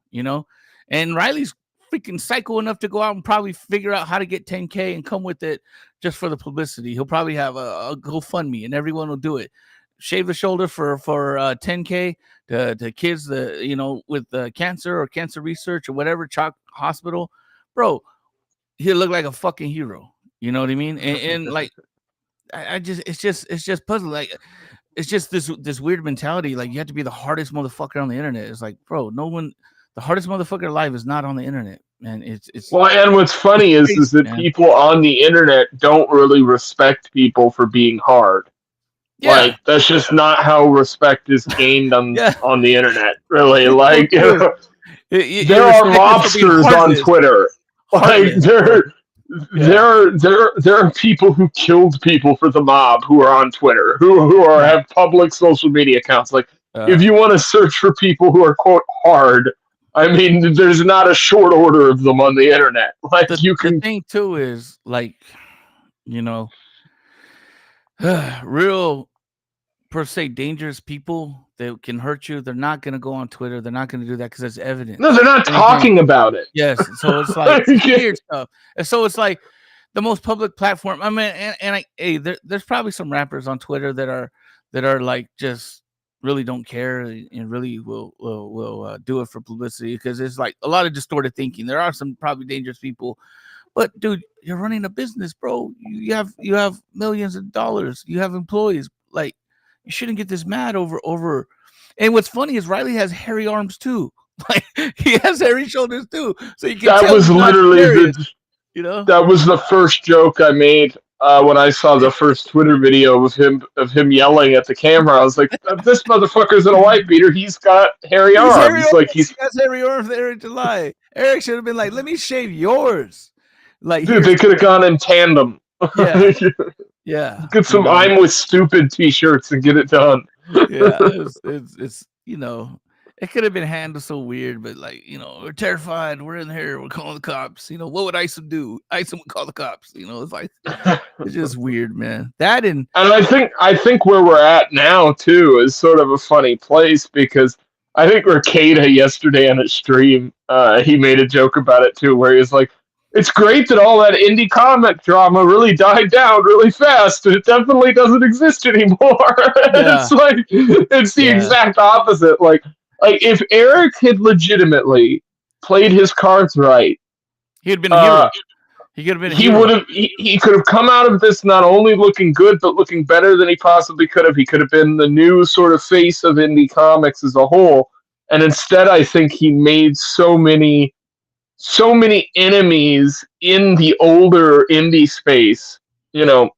And Riley's freaking psycho enough to go out and probably figure out how to get 10K and come with it just for the publicity. He'll probably have a GoFundMe and everyone will do it. Shave the shoulder for 10K to kids with cancer or cancer research or whatever chalk hospital, bro. He'll look like a fucking hero. You know what I mean? And like I just it's just puzzling. Like it's just this weird mentality. Like you have to be the hardest motherfucker on the internet. It's like, bro, the hardest motherfucker alive is not on the internet, man. It's well, and what's funny is crazy, that man. people on the internet don't really respect people for being hard. Yeah, Like that's just not how respect is gained on yeah. on the internet. Really, It's so like true. there You are respect us for being mobsters on heartless, Twitter. Like heartless, bro. Yeah, there are people who killed people for the mob who are on Twitter who are yeah. have public social media accounts. Like if Uh, you want to search for people who are quote hard, I mean, there's not a short order of them on the internet. Like the you the can. thing too is like, you know, real per se dangerous people that can hurt you. They're not gonna go on Twitter. They're not gonna do that because it's No, evidence. they're not Anything. talking about it. Yes. So it's like weird stuff. And so it's like the most public platform. I mean, there's probably some rappers on Twitter that are like just really don't care and really will do it for publicity because it's like a lot of distorted thinking. There are some probably dangerous people, but dude, you're running a business, bro. You have millions of dollars. You have employees. Like you shouldn't get this mad over. And what's funny is Riley has hairy arms too. Like he has hairy shoulders too, so you can That tell was he's not literally serious, the you know. that was the first joke I made when I saw the first Twitter video of him yelling at the camera. I was like, "This motherfucker's in a white beater. He's got hairy He's hairy arms. Like arms. he's He has hairy arms there in July. Eric should have been like, "Let me shave yours." Like dude. here's They could have gone in tandem. yeah, yeah. Get some "I'm with stupid" T-shirts and get it done. Yeah. It's it could have been handled so weird, but like we're terrified. We're in here. We're calling the cops. What would Isom do? Isom would call the cops. It's like it's just weird, man. That and I think where we're at now too is sort of a funny place because I think Ricada yesterday on his stream, he made a joke about it too, where he was like, "It's great that all that indie comic drama really died down really fast, and it definitely doesn't exist anymore." yeah, It's like it's the yeah. exact opposite. Like if Eric had legitimately played his cards right, He had been a hero. He could have been a he hero. would have he could have come out of this not only looking good but looking better than he possibly could have. He could have been the new sort of face of indie comics as a whole, and instead I think he made so many enemies in the older indie space. We're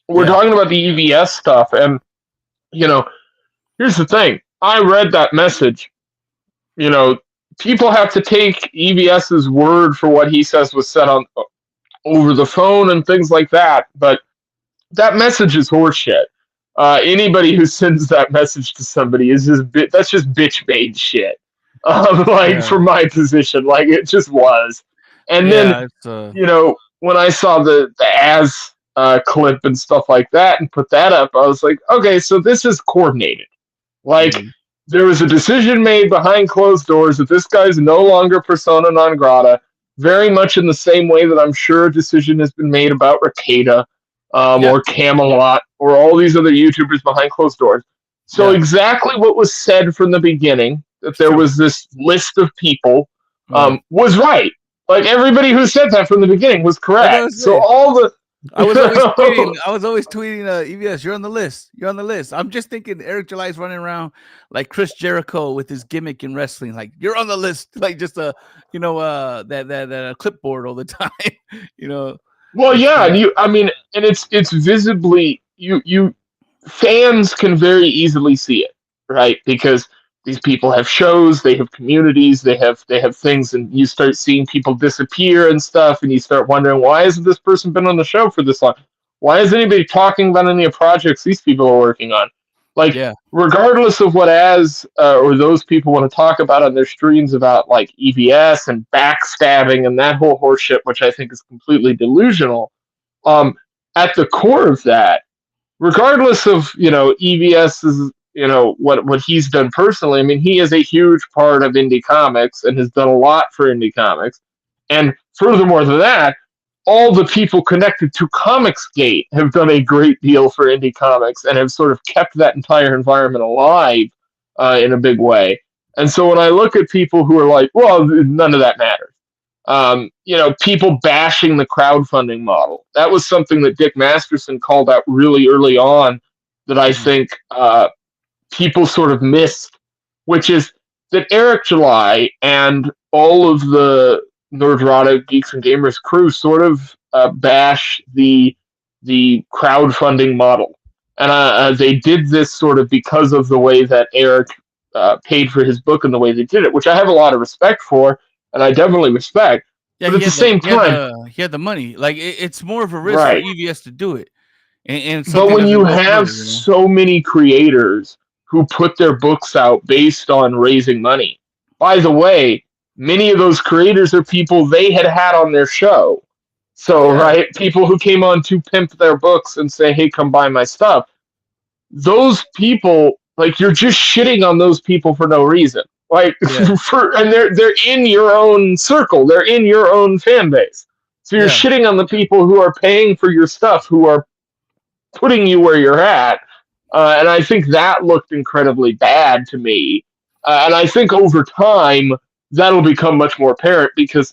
Yeah, talking about the EVS stuff, and here's the thing. I read that message. People have to take EVS's word for what he says was said on over the phone and things like that. But that message is horseshit. Anybody who sends that message to somebody is that's just bitch made shit. Like yeah. from my position, like it just was. And then, Yeah, it's when I saw the as clip and stuff like that and put that up, I was like, okay, so this is coordinated. Like, mhm. there was a decision made behind closed doors that this guy's no longer persona non grata, very much in the same way that I'm sure a decision has been made about Ricada, Yeah, or Camelot, or all these other YouTubers behind closed doors. So yeah, exactly what was said from the beginning, that it's there true. was this list of people, Yeah, was right. Like, everybody who said that from the beginning was that's what I correct. was So saying. all the, I was always tweeting. I was always tweeting. EVS, you're on the list. You're on the list. I'm just thinking Eric July's running around like Chris Jericho with his gimmick in wrestling. Like you're on the list. Like just that clipboard all the time. you know, well, it's yeah, and I mean, and it's visibly, fans can very easily see it, right? Because these people have shows, they have communities, they have things, and you start seeing people disappear and stuff, and you start wondering, why hasn't this person been on the show for this long? Why is anybody talking about any of the projects these people are working on? Like, yeah, regardless of what or those people want to talk about on their streams about like EVS and backstabbing and that whole horseshit, which I think is completely delusional. Um, at the core of that, regardless of EVS's what he's done personally, I mean, he is a huge part of indie comics and has done a lot for indie comics. And furthermore than that, all the people connected to Comicsgate have done a great deal for indie comics and have sort of kept that entire environment alive in a big way. And so when I look at people who are like, well, none of that matters, people bashing the crowdfunding model. That was something that Dick Masterson called out really early on that I mhm, think people sort of missed, which is that Eric July and all of the Nerdrotic Geeks and Gamers crew sort of bash the crowdfunding model. And they did this sort of because of the way that Eric paid for his book and the way they did it, which I have a lot of respect for, and I definitely respect. yeah. But He at the had the same he had time, the he had the money. Like it's more of a risk for right. EVS to do it, and But something when doesn't you go have through. so many creators who put their books out based on raising money, by the way, many of those creators are people they had on their show. Oh So, yeah, right, people who came on to pimp their books and say, hey, come buy my stuff. Those people, like, you're just shitting on those people for no reason. Like, yeah, and they're in your own circle, they're in your own fan base. So you're yeah, shitting on the people who are paying for your stuff, who are putting you where you're at. And I think that looked incredibly bad to me. And I think over time, that'll become much more apparent because,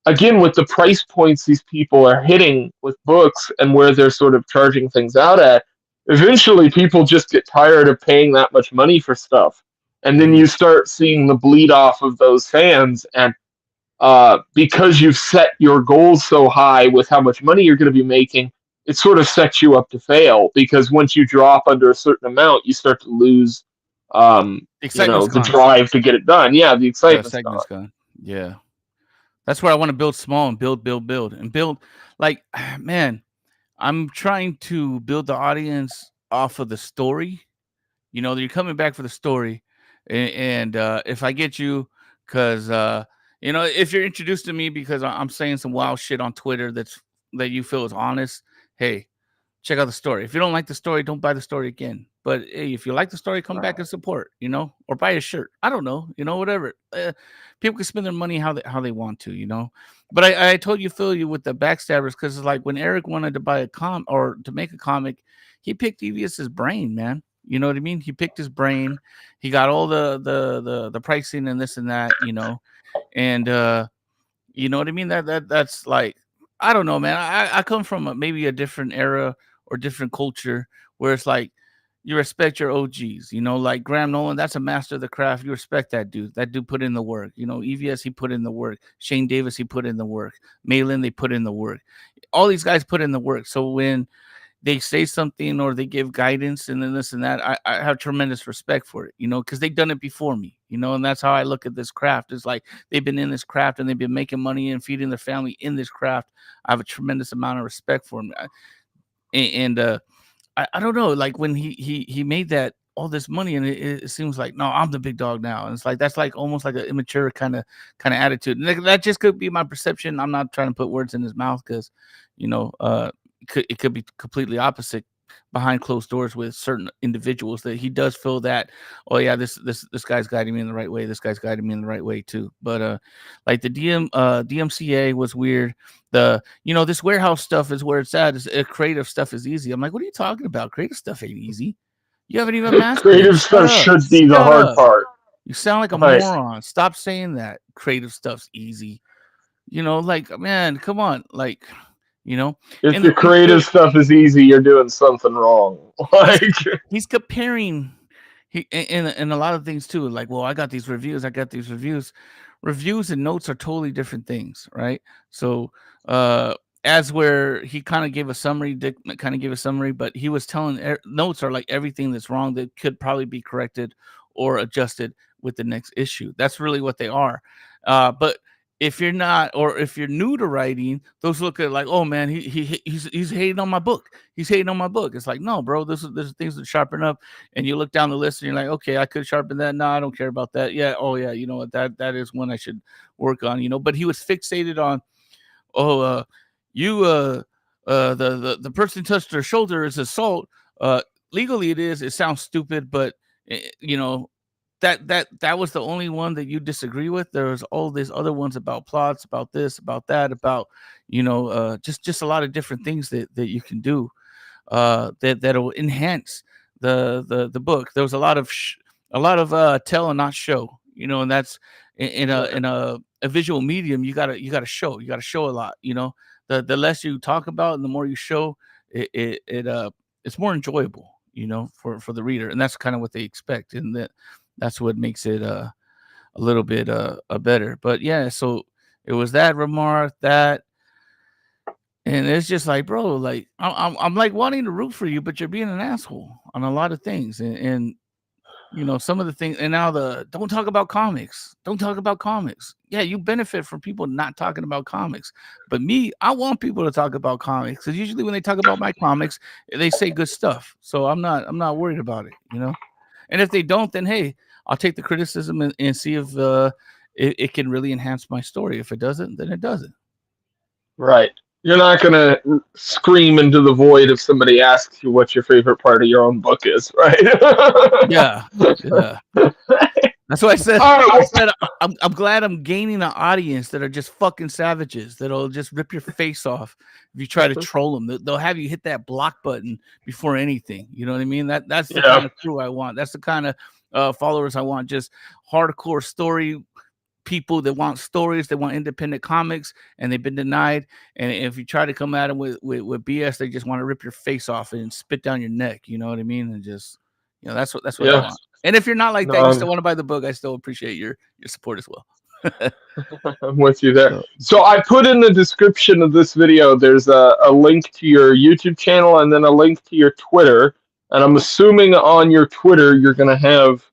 again, with the price points these people are hitting with books and where they're sort of charging things out at, eventually people just get tired of paying that much money for stuff. And then mhm. you start seeing the bleed off of those fans. And because you've set your goals so high with how much money you're going to be making, it sort of sets you up to fail because once you drop under a certain amount, you start to lose, Excitement's the gone. drive to get it done. Yeah, the Yeah, excitement's gone. segment's gone. Yeah. That's where I want to build small and build and build like man, I'm trying to build the audience off of the story. You're coming back for the story. And if I get you, because if you're introduced to me because I'm saying some wild shit on Twitter that you feel is honest, hey, check out the story. If you don't like the story, don't buy the story again. But hey, if you like the story, come back and support, or buy a shirt. I don't know, whatever. People can spend their money how they want to. But I told you, Phil, you with the backstabbers because it's like when Eric wanted to buy a or to make a comic, he picked EVS's brain, man. You know what I mean? He picked his brain. He got all the pricing and this and that, and you know what I mean? That's like I don't know, man. I come from maybe a different era or different culture where it's like you respect your OGs, like Graham Nolan, that's a master of the craft. You respect that dude. That dude put in the work. EVS, he put in the work. Shane Davis, he put in the work. Malin, they put in the work. All these guys put in the work. So when they say something or they give guidance and then this and that, I have tremendous respect for it, because they've done it before me, and that's how I look at this craft. It's like they've been in this craft and they've been making money and feeding their family in this craft. I have a tremendous amount of respect for them. And I don't know, like when he made that all this money, and it seems like no, I'm the big dog now. And it's like that's like almost like an immature kind of attitude. And that just could be my perception. I'm not trying to put words in his mouth because, it could be completely opposite behind closed doors with certain individuals that he does feel that, oh yeah, this guy's guiding me in the right way, this guy's guiding me in the right way too. But like the DMCA was weird. This warehouse stuff is where it's at. Creative stuff is easy. I'm like, what are you talking about? Creative stuff ain't easy. You haven't even mastered it. Creative stuff should be the Shut hard up. part. You sound like a Right. moron. Stop saying that. Creative stuff's easy. Like, man, come on. Like, If and the the thing creative is, stuff is easy, you're doing something wrong. Like, he's comparing and a lot of things too. Like, well, I got these reviews. Reviews and notes are totally different things, right? So, as where he kind of gave a summary, Dick kind of gave a summary, but he was telling notes are like everything that's wrong that could probably be corrected or adjusted with the next issue. That's really what they are. But if you're not, or if you're new to writing, those look at like, oh man, he's hating on my book. He's hating on my book. It's like, no, bro, there's things that sharpen up, and you look down the list and you're like, okay, I could sharpen that. No, I don't care about that. Yeah, oh yeah, you know what, that is one I should work on. But he was fixated on, oh, the person touched their shoulder is assault. Legally it is. It sounds stupid, but that was the only one that you disagree with. There's all these other ones about plots, about this, about that, about just a lot of different things that you can do that'll enhance the book. There was a lot of tell and not show, and that's in a visual medium. You gotta show a lot. The less you talk about and the more you show, it's more enjoyable, for the reader, and that's kind of what they expect, and that's what makes it a little bit better. But yeah, so it was that remark that, and it's just like, bro, like I'm like wanting to root for you, but you're being an asshole on a lot of things, and some of the things. And now don't talk about comics. Don't talk about comics. Yeah, you benefit from people not talking about comics, but me, I want people to talk about comics because usually when they talk about my comics, they say good stuff. So I'm not worried about it, And if they don't, then hey, I'll take the criticism and see if it can really enhance my story. If it doesn't, then it doesn't. right. You're not going to scream into the void if somebody asks you what your favorite part of your own book is, right? Yeah. That's why I said. I'm glad I'm gaining an audience that are just fucking savages that'll just rip your face off if you try to troll them. They'll have you hit that block button before anything. You know what I mean? That's the kind of crew I want. That's the kind of followers I want. Just hardcore story people that want stories, they want independent comics, and they've been denied. And if you try to come at them with BS, they just want to rip your face off and spit down your neck. You know what I mean? And just that's what I want. And if you're not like that, you still want to buy the book, I still appreciate your support as well. I'm with you there. So I put in the description of this video, there's a link to your YouTube channel and then a link to your Twitter. And I'm assuming on your Twitter, you're going to have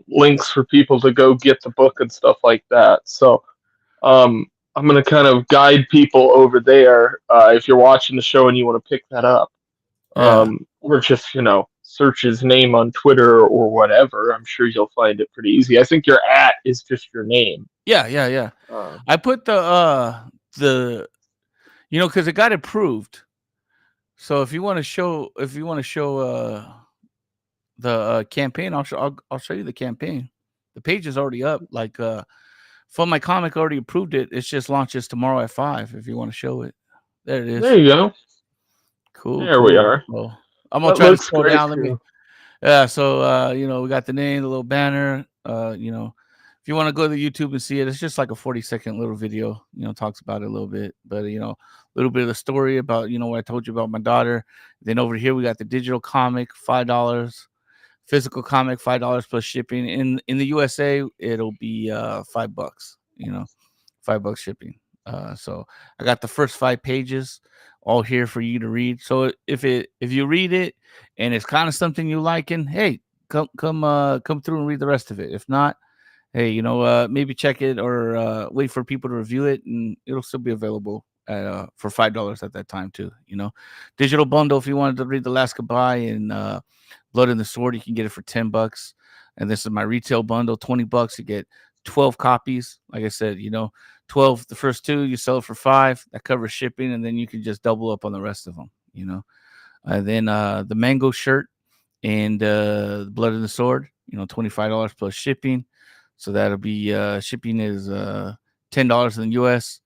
links for people to go get the book and stuff like that. So I'm going to kind of guide people over there if you're watching the show and you want to pick that up. Or just, search his name on Twitter or whatever. I'm sure you'll find it pretty easy. I think your @ is just your name. Yeah. I put the because it got approved. So if you want to show the campaign, I'll show you the campaign. The page is already up. Like Fun My Comic already approved it. It just launches tomorrow at 5 if you want to show it. There it is. There you go. Cool. There we are. So I'm gonna try to scroll down. Let me. Yeah. So we got the name, the little banner. If you want to go to YouTube and see it, it's just like a 40-second little video. Talks about it a little bit, but a little bit of the story about what I told you about my daughter. Then over here we got the digital comic, $5. Physical comic, $5 plus shipping. In the USA, it'll be $5. $5 shipping. So I got the first 5 pages all here for you to read. So if you read it and it's kind of something you like, and hey, come through and read the rest of it. If not, hey, maybe check it or wait for people to review it, and it'll still be available for $5 at that time too. Digital bundle if you wanted to read The Last Goodbye and Blood in the Sword, you can get it for $10. And this is my retail bundle, $20. You get 12 copies. Like I said, 12 the first two, you sell it for 5. That covers shipping, and then you can just double up on the rest of them. And then the mango shirt and Blood in the Sword, $25 plus shipping. So that'll be shipping is $10 in the US,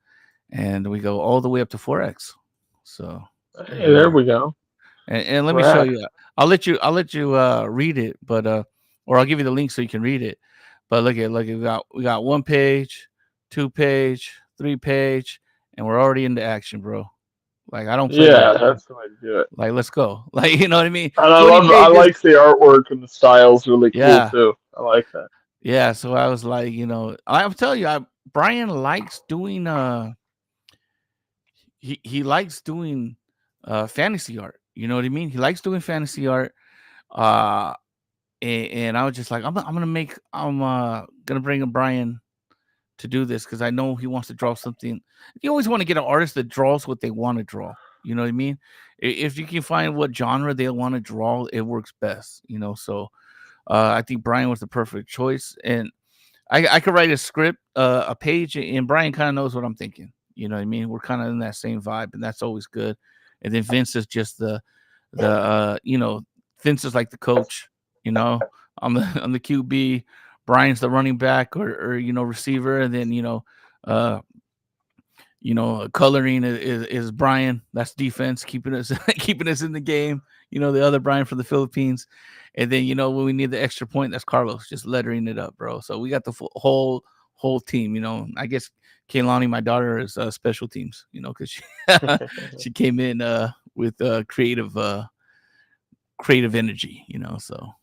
and we go all the way up to 4X. So hey, there we go. And let me show you. I'll let you read it, but or I'll give you the link so you can read it. But look, we got 1 page, 2 page, 3 page, and we're already into action, bro. Like I don't play. Yeah, that's the way to do it. Like let's go. Like you know what I mean. And I like the artwork and the style's really cool too. I like that. Yeah, so I was like, I'll tell you, Brian likes doing he likes doing fantasy art. You know what I mean? He likes doing fantasy art. And I was just like, I'm gonna bring in Brian to do this because I know he wants to draw something. You always want to get an artist that draws what they want to draw. You know what I mean? If you can find what genre they want to draw, it works best. So I think Brian was the perfect choice, and I could write a script, a page, and Brian kind of knows what I'm thinking. You know what I mean? We're kind of in that same vibe, and that's always good. And then Vince is just the Vince is like the coach. I'm the QB. Brian's the running back or receiver, and then coloring is Brian. That's defense, keeping us in the game. The other Brian from the Philippines, and then when we need the extra point, that's Carlos, just lettering it up, bro. So we got the whole team. I guess Kaylani, my daughter, is special teams. Because she came in with creative energy. So.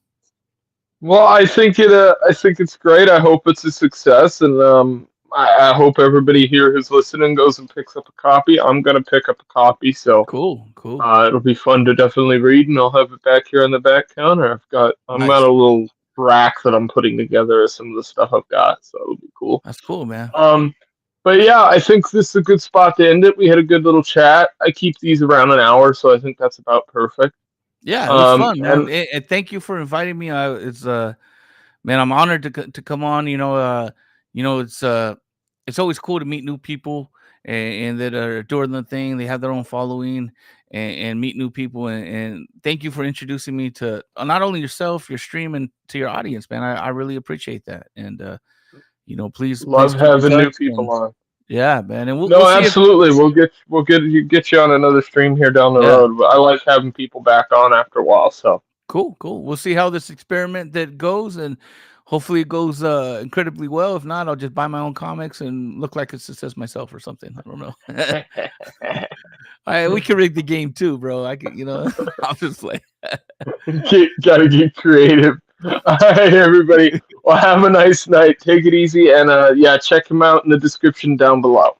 Well, I think it's great. I hope it's a success, and I hope everybody here who's listening goes and picks up a copy. I'm gonna pick up a copy, so cool. It'll be fun to definitely read, and I'll have it back here on the back counter. I've got a little rack that I'm putting together of some of the stuff I've got, so it'll be cool. That's cool, man. But yeah, I think this is a good spot to end it. We had a good little chat. I keep these around an hour, so I think that's about perfect. Yeah, it was fun, man. And thank you for inviting me. Man, I'm honored to come on. It's always cool to meet new people and that are doing the thing. They have their own following and meet new people. And thank you for introducing me to not only yourself, your stream, and to your audience, man. I really appreciate that. And please love having new people on. Yeah, man. And we'll absolutely. We'll get you on another stream here down the road. But I like having people back on after a while. So cool. We'll see how this experiment that goes, and hopefully it goes incredibly well. If not, I'll just buy my own comics and look like a success myself or something. I don't know. We can rig the game too, bro. I can, I'll just play. Gotta get creative. All right, everybody. Well, have a nice night. Take it easy, and check him out in the description down below.